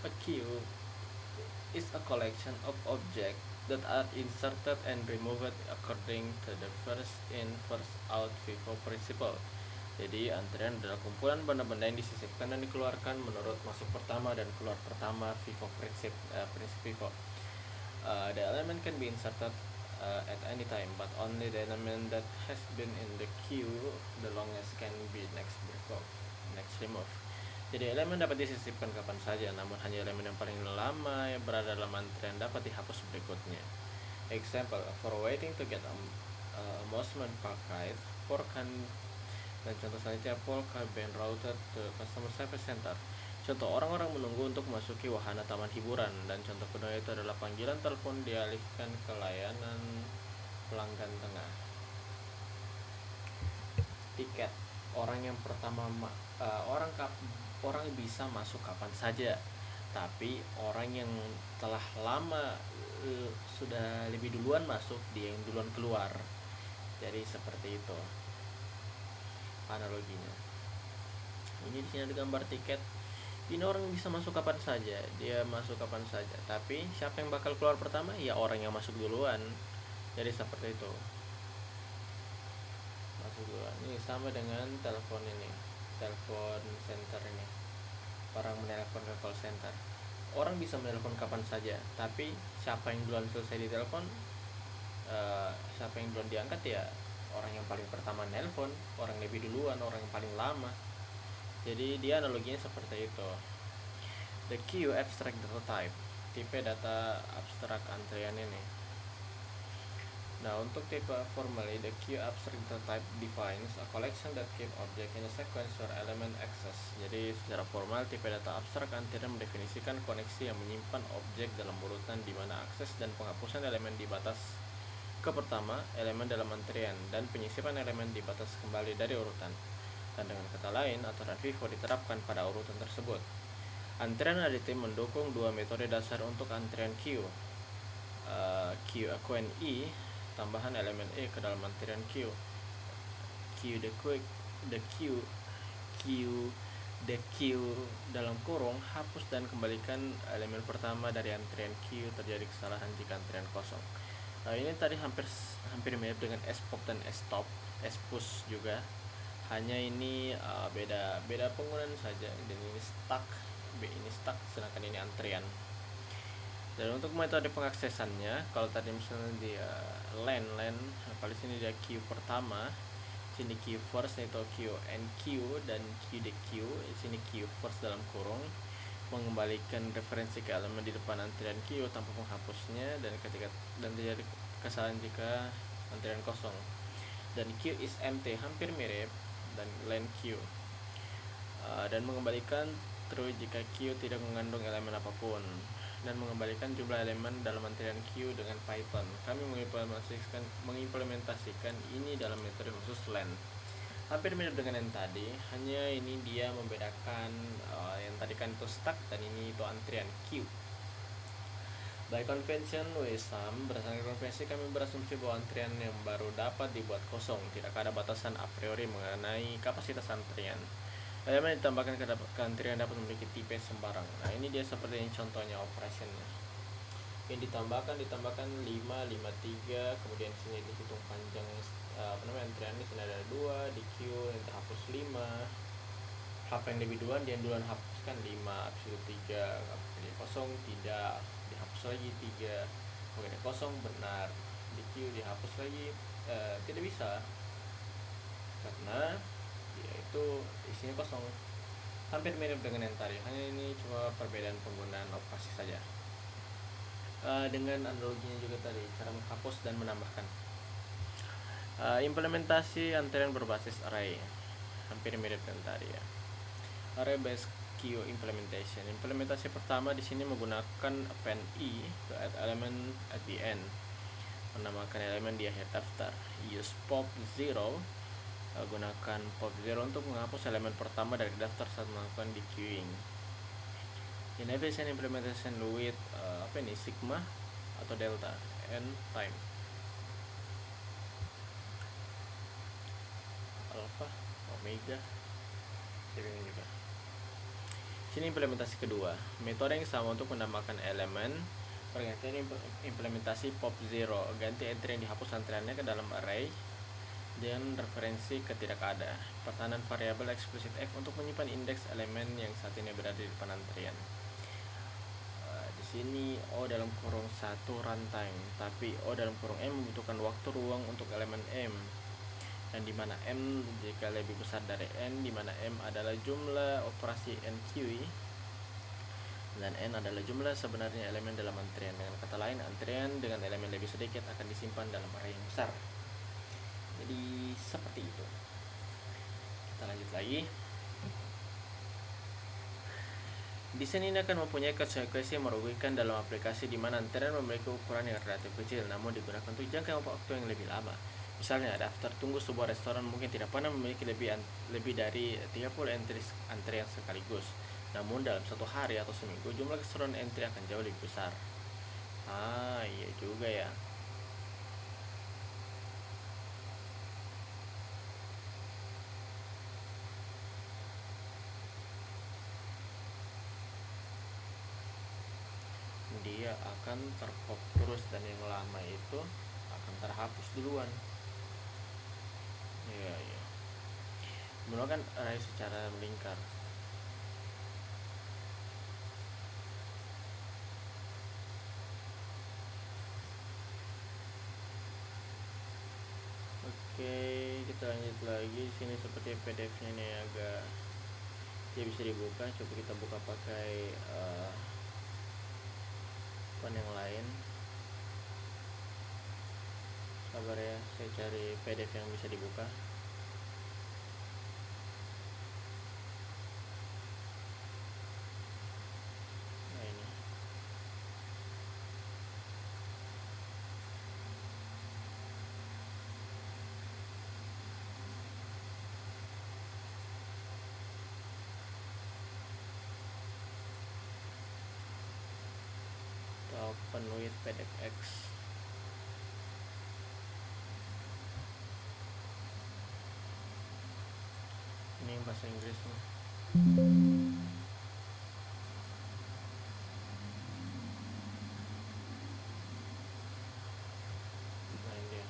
[SPEAKER 1] A queue is a collection of objects that are inserted and removed according to the first in first out FIFO principle. Jadi antrian adalah kumpulan benda-benda yang disisipkan dan dikeluarkan menurut masuk pertama dan keluar pertama FIFO prinsip FIFO. The element can be inserted at any time, but only the element that has been in the queue the longest can be next removed. Jadi elemen dapat disisipkan kapan saja, namun hanya elemen yang paling lama yang berada dalam antrian dapat dihapus berikutnya. Example, for waiting to get a amusement park ride, dan contoh selanjutnya, Paul can be routed to customer service center. Contoh, orang-orang menunggu untuk memasuki wahana taman hiburan, dan contoh kedua itu adalah panggilan telepon dialihkan ke layanan pelanggan tengah. Tiket, orang yang pertama orang bisa masuk kapan saja, tapi orang yang telah lama sudah lebih duluan masuk, dia yang duluan keluar. Jadi seperti itu analoginya. Ini di sini ada gambar tiket. Ini orang bisa masuk kapan saja, dia masuk kapan saja, tapi siapa yang bakal keluar pertama? Ya orang yang masuk duluan. Jadi seperti itu. Masuk duluan. Ini sama dengan telepon ini, telepon center ini. Orang menelpon ke call center. Orang bisa menelpon kapan saja, tapi siapa yang duluan selesai ditelepon, siapa yang duluan diangkat, ya orang yang paling pertama nelpon, orang lebih duluan, orang yang paling lama. Jadi dia analoginya seperti itu. The queue abstract data type, tipe data abstrak antrian ini. Nah, untuk tipe formally, the queue abstract data type defines a collection that keep object in a sequence or element access. Jadi secara formal, tipe data abstrak antrian mendefinisikan koneksi yang menyimpan objek dalam urutan di mana akses dan penghapusan elemen di batas ke pertama elemen dalam antrian dan penyisipan elemen di batas kembali dari urutan. Dan dengan kata lain, aturan FIFO diterapkan pada urutan tersebut. Antrian aditif mendukung dua metode dasar untuk antrian Q. Q equal E, tambahan elemen E ke dalam antrian Q. Q dalam kurung, hapus dan kembalikan elemen pertama dari antrian Q, terjadi kesalahan jika antrian kosong. Nah, ini tadi hampir mirip dengan spop dan stop, push juga. Hanya ini beda penggunaan saja. Dan ini stuck, ini stuck, sedangkan ini antrian. Dan untuk metode pengaksesannya, kalau tadi misalnya dia len, kalau di sini dia queue pertama, sini queue first yaitu Q and Q, dan Q the Q, sini Q first dalam kurung, mengembalikan referensi ke elemen di depan antrian Q tanpa menghapusnya, dan terjadi kesalahan jika antrian kosong. Dan Q is empty, hampir mirip dan len Q, dan mengembalikan true jika Q tidak mengandung elemen apapun. dan mengembalikan jumlah elemen dalam antrian queue dengan Python. Kami mengimplementasikan ini dalam metode khusus len. Hampir mirip dengan yang tadi, hanya ini dia membedakan yang tadi kan itu stack dan ini itu antrian queue. By convention, WSAM, berdasarkan konvensi kami berasumsi bahwa antrian yang baru dapat dibuat kosong, tidak ada batasan a priori mengenai kapasitas antrian. Elemen ditambahkan ke antrian dapat memiliki tipe sembarang. Nah, ini dia seperti ini contohnya operationnya. Yang ditambahkan 5, 3, kemudian sini dihitung panjang antrian di sini ada 2, di Q yang terhapus 5. Apa yang lebih duluan dia duluan hapuskan 5, habis itu 3, jadi kosong, tidak, dihapus lagi 3, kemudian kosong, benar, di Q dihapus lagi, tidak bisa karena dia itu isinya kosong. Hampir mirip dengan yang tadi, hanya ini cuma perbedaan penggunaan operasi saja. Dengan analoginya juga tadi, cara menghapus dan menambahkan. Implementasi antrian berbasis array hampir mirip dengan tadi ya. Array based queue implementation. Implementasi pertama di sini menggunakan append e to add element at the end. Menambahkan elemen di akhir daftar. Use pop 0. Gunakan pop 0 untuk menghapus elemen pertama dari daftar saat melakukan dequeuing. In efficient implementation with sigma atau delta and time. Alpha, omega, ini juga. Sini implementasi kedua, metode yang sama untuk menambahkan elemen. Pergantian implementasi pop 0, ganti entry yang dihapus antriannya ke dalam array dan referensi ketidak ada. Pertahanan variabel eksplisit f untuk menyimpan indeks elemen yang saat ini berada di depan antrian. Di sini O dalam kurung 1 runtime, tapi O dalam kurung M membutuhkan waktu ruang untuk elemen M. Dan dimana M jika lebih besar dari N, dimana M adalah jumlah operasi NQ dan N adalah jumlah sebenarnya elemen dalam antrian. Dengan kata lain, antrian dengan elemen lebih sedikit akan disimpan dalam array yang besar. Jadi seperti itu. Kita lanjut lagi. Desain ini akan mempunyai konsekuensi yang merugikan dalam aplikasi di mana antrian memiliki ukuran yang relatif kecil namun digunakan untuk jangka waktu yang lebih lama. Misalnya, daftar tunggu sebuah restoran mungkin tidak pernah memiliki lebih dari 30 entry antrian sekaligus. Namun dalam satu hari atau seminggu jumlah keseluruhan entry akan jauh lebih besar. Iya juga ya. Dia akan terpop terus dan yang lama itu akan terhapus duluan. Iya. Menggunakan array secara melingkar. Oke, kita lanjut lagi. Sini seperti PDF-nya ini agak dia bisa dibuka. Coba kita buka pakai font yang lain. Sabar ya, saya cari PDF yang bisa dibuka. Nah ini. Kita open with PDFX. Ini bahasa Inggrisnya. Nah ini dia.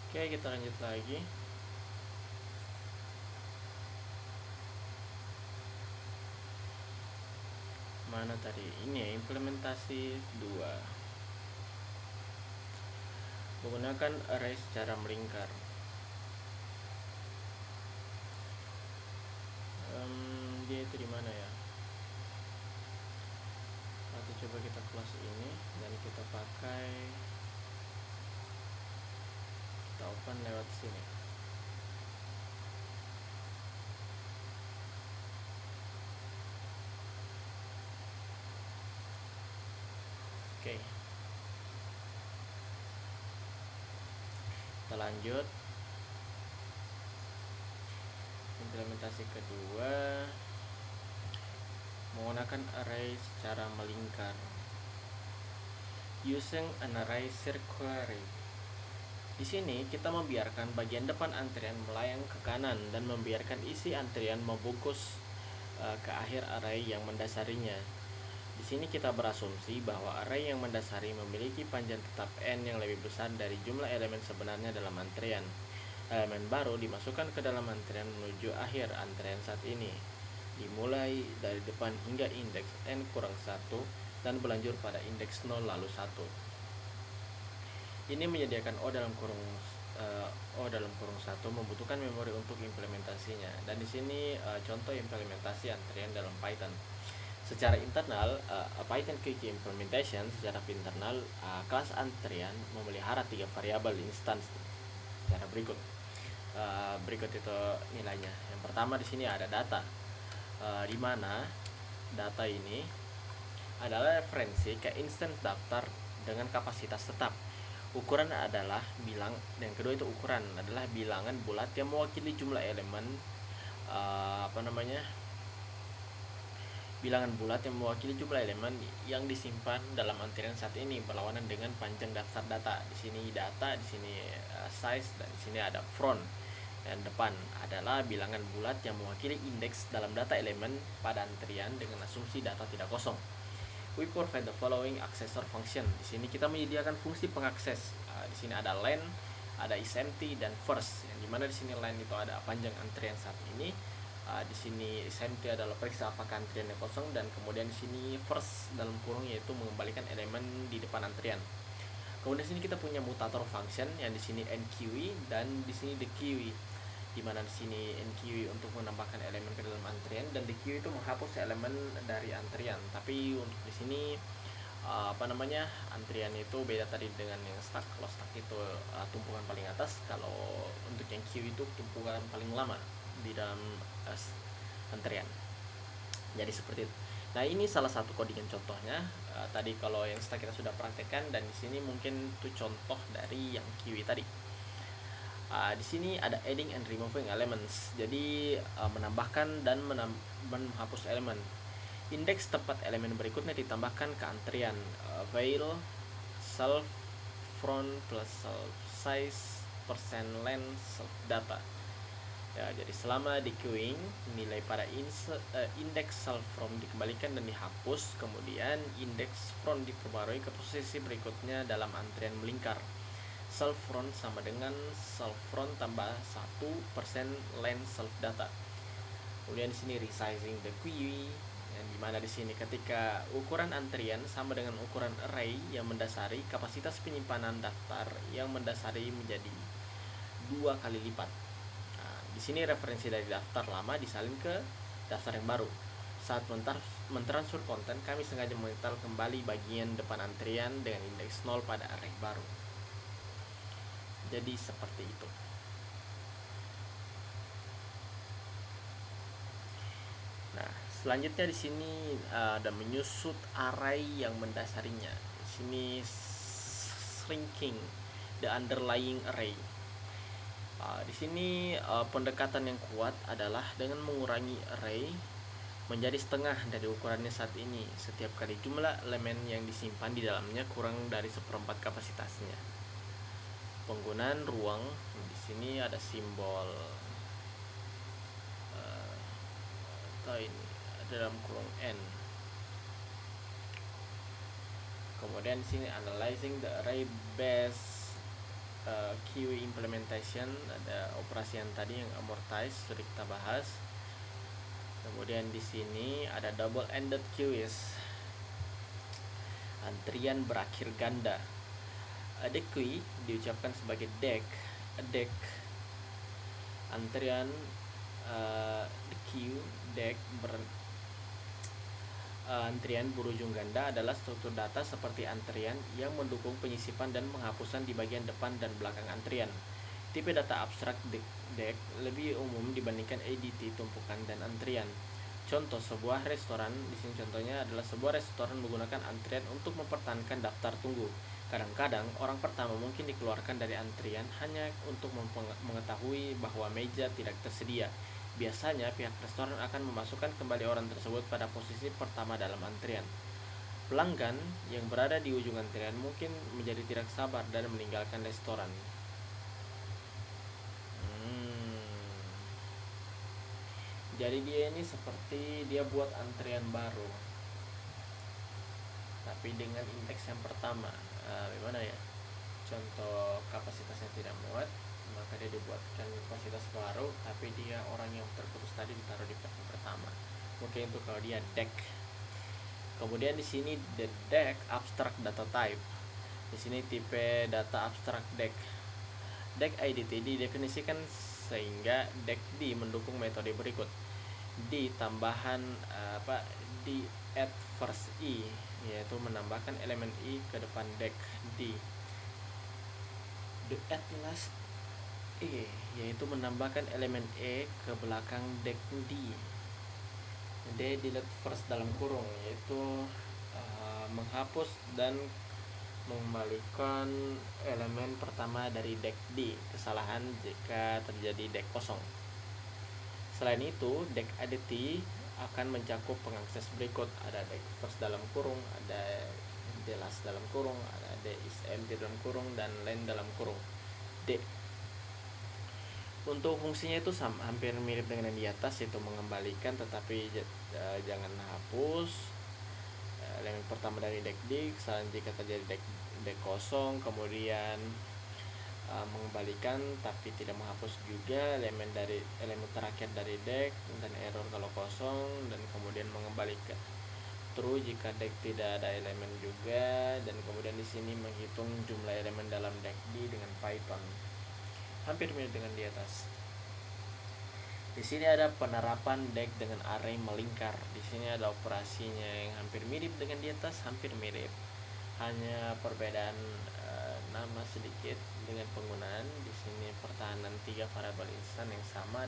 [SPEAKER 1] Oke, kita lanjut lagi. Mana tadi? Ini ya, implementasi 2. Menggunakan array secara melingkar. Dia itu di mana ya? Atau coba kita close ini dan kita pakai, kita open lewat sini. Oke, kita lanjut. Implementasi kedua menggunakan array secara melingkar. Using an array circularly. Di sini kita membiarkan bagian depan antrian melayang ke kanan dan membiarkan isi antrian membungkus ke akhir array yang mendasarinya. Di sini kita berasumsi bahwa array yang mendasari memiliki panjang tetap n yang lebih besar dari jumlah elemen sebenarnya dalam antrian. Elemen baru dimasukkan ke dalam antrian menuju akhir antrian saat ini, dimulai dari depan hingga indeks n kurang 1 dan berlanjut pada indeks 0 lalu 1. Ini menyediakan O dalam kurung 1 membutuhkan memori untuk implementasinya. Dan di sini contoh implementasi antrian dalam Python. Secara internal, Python Quick Implementation secara internal kelas antrian memelihara 3 variabel instance secara berikut. Berikut itu nilainya. Yang pertama di sini ada data, di mana data ini adalah referensi ke instance daftar dengan kapasitas tetap. Ukuran adalah bilang, dan kedua itu ukuran adalah bilangan bulat yang mewakili jumlah elemen bilangan bulat yang mewakili jumlah elemen yang disimpan dalam antrian saat ini berlawanan dengan panjang daftar data. Di sini data, di sini size, dan di sini ada front. Dan depan adalah bilangan bulat yang mewakili indeks dalam data elemen pada antrian dengan asumsi data tidak kosong. We provide the following accessor function. Di sini kita menyediakan fungsi pengakses. Di sini ada len, ada isempty dan first. Yang dimana di sini len itu ada panjang antrian saat ini. Di sini isempty adalah periksa apakah antriannya kosong, dan kemudian di sini first dalam kurung yaitu mengembalikan elemen di depan antrian. Kemudian di sini kita punya mutator function yang di sini enqueue dan di sini dequeue. Di mana di sini enqueue untuk menambahkan elemen ke dalam antrian dan dequeue itu menghapus elemen dari antrian. Tapi untuk di sini antrian itu beda tadi dengan yang stack. Kalau stack itu tumpukan paling atas, kalau untuk yang queue itu tumpukan paling lama di dalam antrian. Jadi seperti itu. Nah, ini salah satu codingan contohnya. Tadi kalau yang stack kita sudah praktekkan, dan di sini mungkin itu contoh dari yang queue tadi. Di sini ada adding and removing elements. Jadi menambahkan dan menghapus elemen. Indeks tempat elemen berikutnya ditambahkan ke antrian. While self front plus self size percent length self data. Ya, jadi selama di queuing nilai pada indeks self from dikembalikan dan dihapus, kemudian indeks from diperbarui ke posisi berikutnya dalam antrian melingkar. Self front sama dengan self front tambah 1% length self data. Kemudian di sini resizing the queue, yang dimana di sini ketika ukuran antrian sama dengan ukuran array yang mendasari, kapasitas penyimpanan daftar yang mendasari menjadi 2 kali lipat. Nah, di sini referensi dari daftar lama disalin ke daftar yang baru. Saat mentransfer konten, kami sengaja menginstal kembali bagian depan antrian dengan indeks 0 pada array baru. Jadi seperti itu. Nah, selanjutnya di sini ada menyusut array yang mendasarinya. Di sini shrinking the underlying array. Di sini pendekatan yang kuat adalah dengan mengurangi array menjadi setengah dari ukurannya saat ini setiap kali jumlah elemen yang disimpan di dalamnya kurang dari 1/4 kapasitasnya. Penggunaan ruang, di sini ada simbol atau ini dalam kurung n. Kemudian di sini analyzing the array based queue implementation, ada operasi yang tadi yang amortize sudah kita bahas. Kemudian di sini ada double ended queues, antrian berakhir ganda. Dequeue diucapkan sebagai deck, antrian queue, deck antrian berujung ganda adalah struktur data seperti antrian yang mendukung penyisipan dan penghapusan di bagian depan dan belakang antrian. Tipe data abstrak deck lebih umum dibandingkan ADT tumpukan dan antrian. Contoh sebuah restoran, di sini contohnya adalah sebuah restoran menggunakan antrian untuk mempertahankan daftar tunggu. Kadang-kadang orang pertama mungkin dikeluarkan dari antrian hanya untuk mengetahui bahwa meja tidak tersedia. Biasanya pihak restoran akan memasukkan kembali orang tersebut pada posisi pertama dalam antrian. Pelanggan yang berada di ujung antrian mungkin menjadi tidak sabar dan meninggalkan restoran. Jadi dia ini seperti dia buat antrian baru, tapi dengan indeks yang pertama. Gimana ya? Contoh kapasitasnya tidak muat, maka dia dibuatkan kapasitas baru, tapi dia orang yang terputus tadi ditaruh di pertama. Mungkin itu kalau dia deck. Kemudian di sini the deck abstract data type. Di sini tipe data abstract deck. Deck IDT didefinisikan sehingga deck D mendukung metode berikut. D tambahan di add first E, yaitu menambahkan elemen E ke depan deck D. The add last E, yaitu menambahkan elemen E ke belakang deck D. D delete first dalam kurung, yaitu menghapus dan mengembalikan elemen pertama dari deck D. Kesalahan jika terjadi deck kosong. Selain itu, deck ADT akan mencakup pengakses berikut. Ada deck first dalam kurung, ada D last dalam kurung, ada D is empty dalam kurung, dan len dalam kurung. D. Untuk fungsinya itu sama, hampir mirip dengan yang di atas, yaitu mengembalikan tetapi jangan hapus elemen pertama dari deck D. Kesalahan jika terjadi deck kosong, kemudian mengembalikan tapi tidak menghapus juga elemen terakhir dari deck, dan error kalau kosong, dan kemudian mengembalikan true jika deck tidak ada elemen juga, dan kemudian di sini menghitung jumlah elemen dalam deck D dengan Python. Hampir mirip dengan di atas. Di sini ada penerapan deck dengan array melingkar. Di sini ada operasinya yang hampir mirip dengan di atas, hampir mirip. Hanya perbedaan nama sedikit dengan penggunaan. Di sini pertahanan 3 variabel instan yang sama,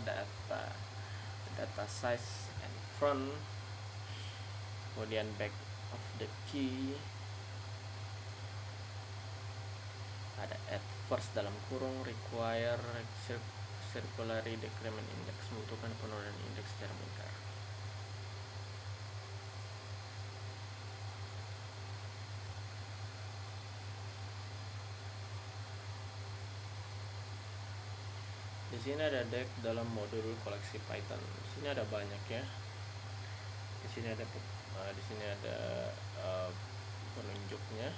[SPEAKER 1] data size and front, kemudian back of the key, ada add first dalam kurung, require circularly decrement index, membutuhkan penurunan indeks secara melingkar. Di sini ada deck dalam modul koleksi Python. Di sini ada banyak ya. Di sini ada penunjuknya.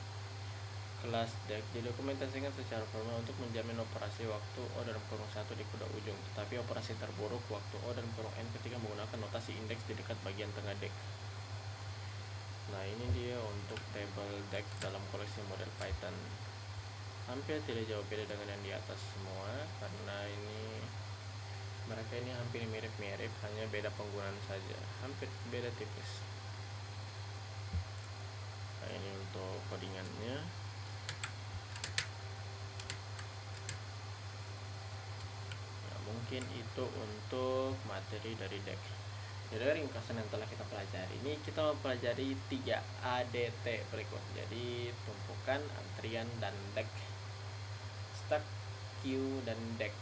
[SPEAKER 1] Kelas deck didokumentasikan secara formal untuk menjamin operasi waktu O dalam kurung 1 di kuda ujung, tetapi operasi terburuk waktu O dalam kurung N ketika menggunakan notasi indeks di dekat bagian tengah deck. Nah, ini dia untuk table deck dalam koleksi model Python. Hampir tidak jauh beda dengan yang di atas semua, karena mereka ini hampir mirip-mirip, hanya beda penggunaan saja, hampir beda tipis. Nah, ini untuk codingannya. Nah, mungkin itu untuk materi dari deck. Jadi ringkasan yang telah kita pelajari ini, kita mempelajari 3 ADT berikut. Jadi tumpukan, antrian, dan deck, stack, queue, dan deck.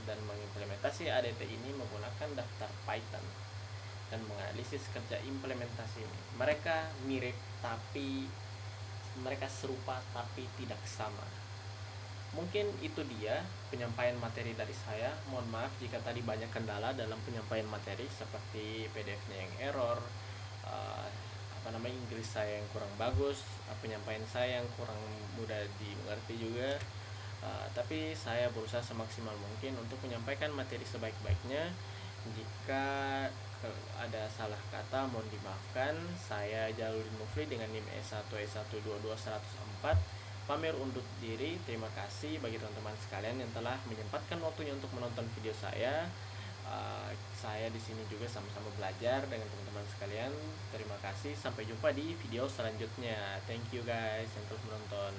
[SPEAKER 1] Dan mengimplementasi ADT ini menggunakan daftar Python dan menganalisis kerja implementasi ini. Mereka mirip tapi mereka serupa tapi tidak sama. Mungkin itu dia penyampaian materi dari saya. Mohon maaf jika tadi banyak kendala dalam penyampaian materi, seperti PDF-nya yang error, Inggris saya yang kurang bagus, penyampaian saya yang kurang mudah dimengerti juga. Tapi saya berusaha semaksimal mungkin untuk menyampaikan materi sebaik-baiknya. Jika ada salah kata mohon dimaafkan. Saya Jaludin Mufli dengan NIM E1 E122104 pamer undur diri. Terima kasih bagi teman-teman sekalian yang telah menyempatkan waktunya untuk menonton video saya. Saya di sini juga sama-sama belajar dengan teman-teman sekalian. Terima kasih, sampai jumpa di video selanjutnya. Thank you guys yang terus menonton.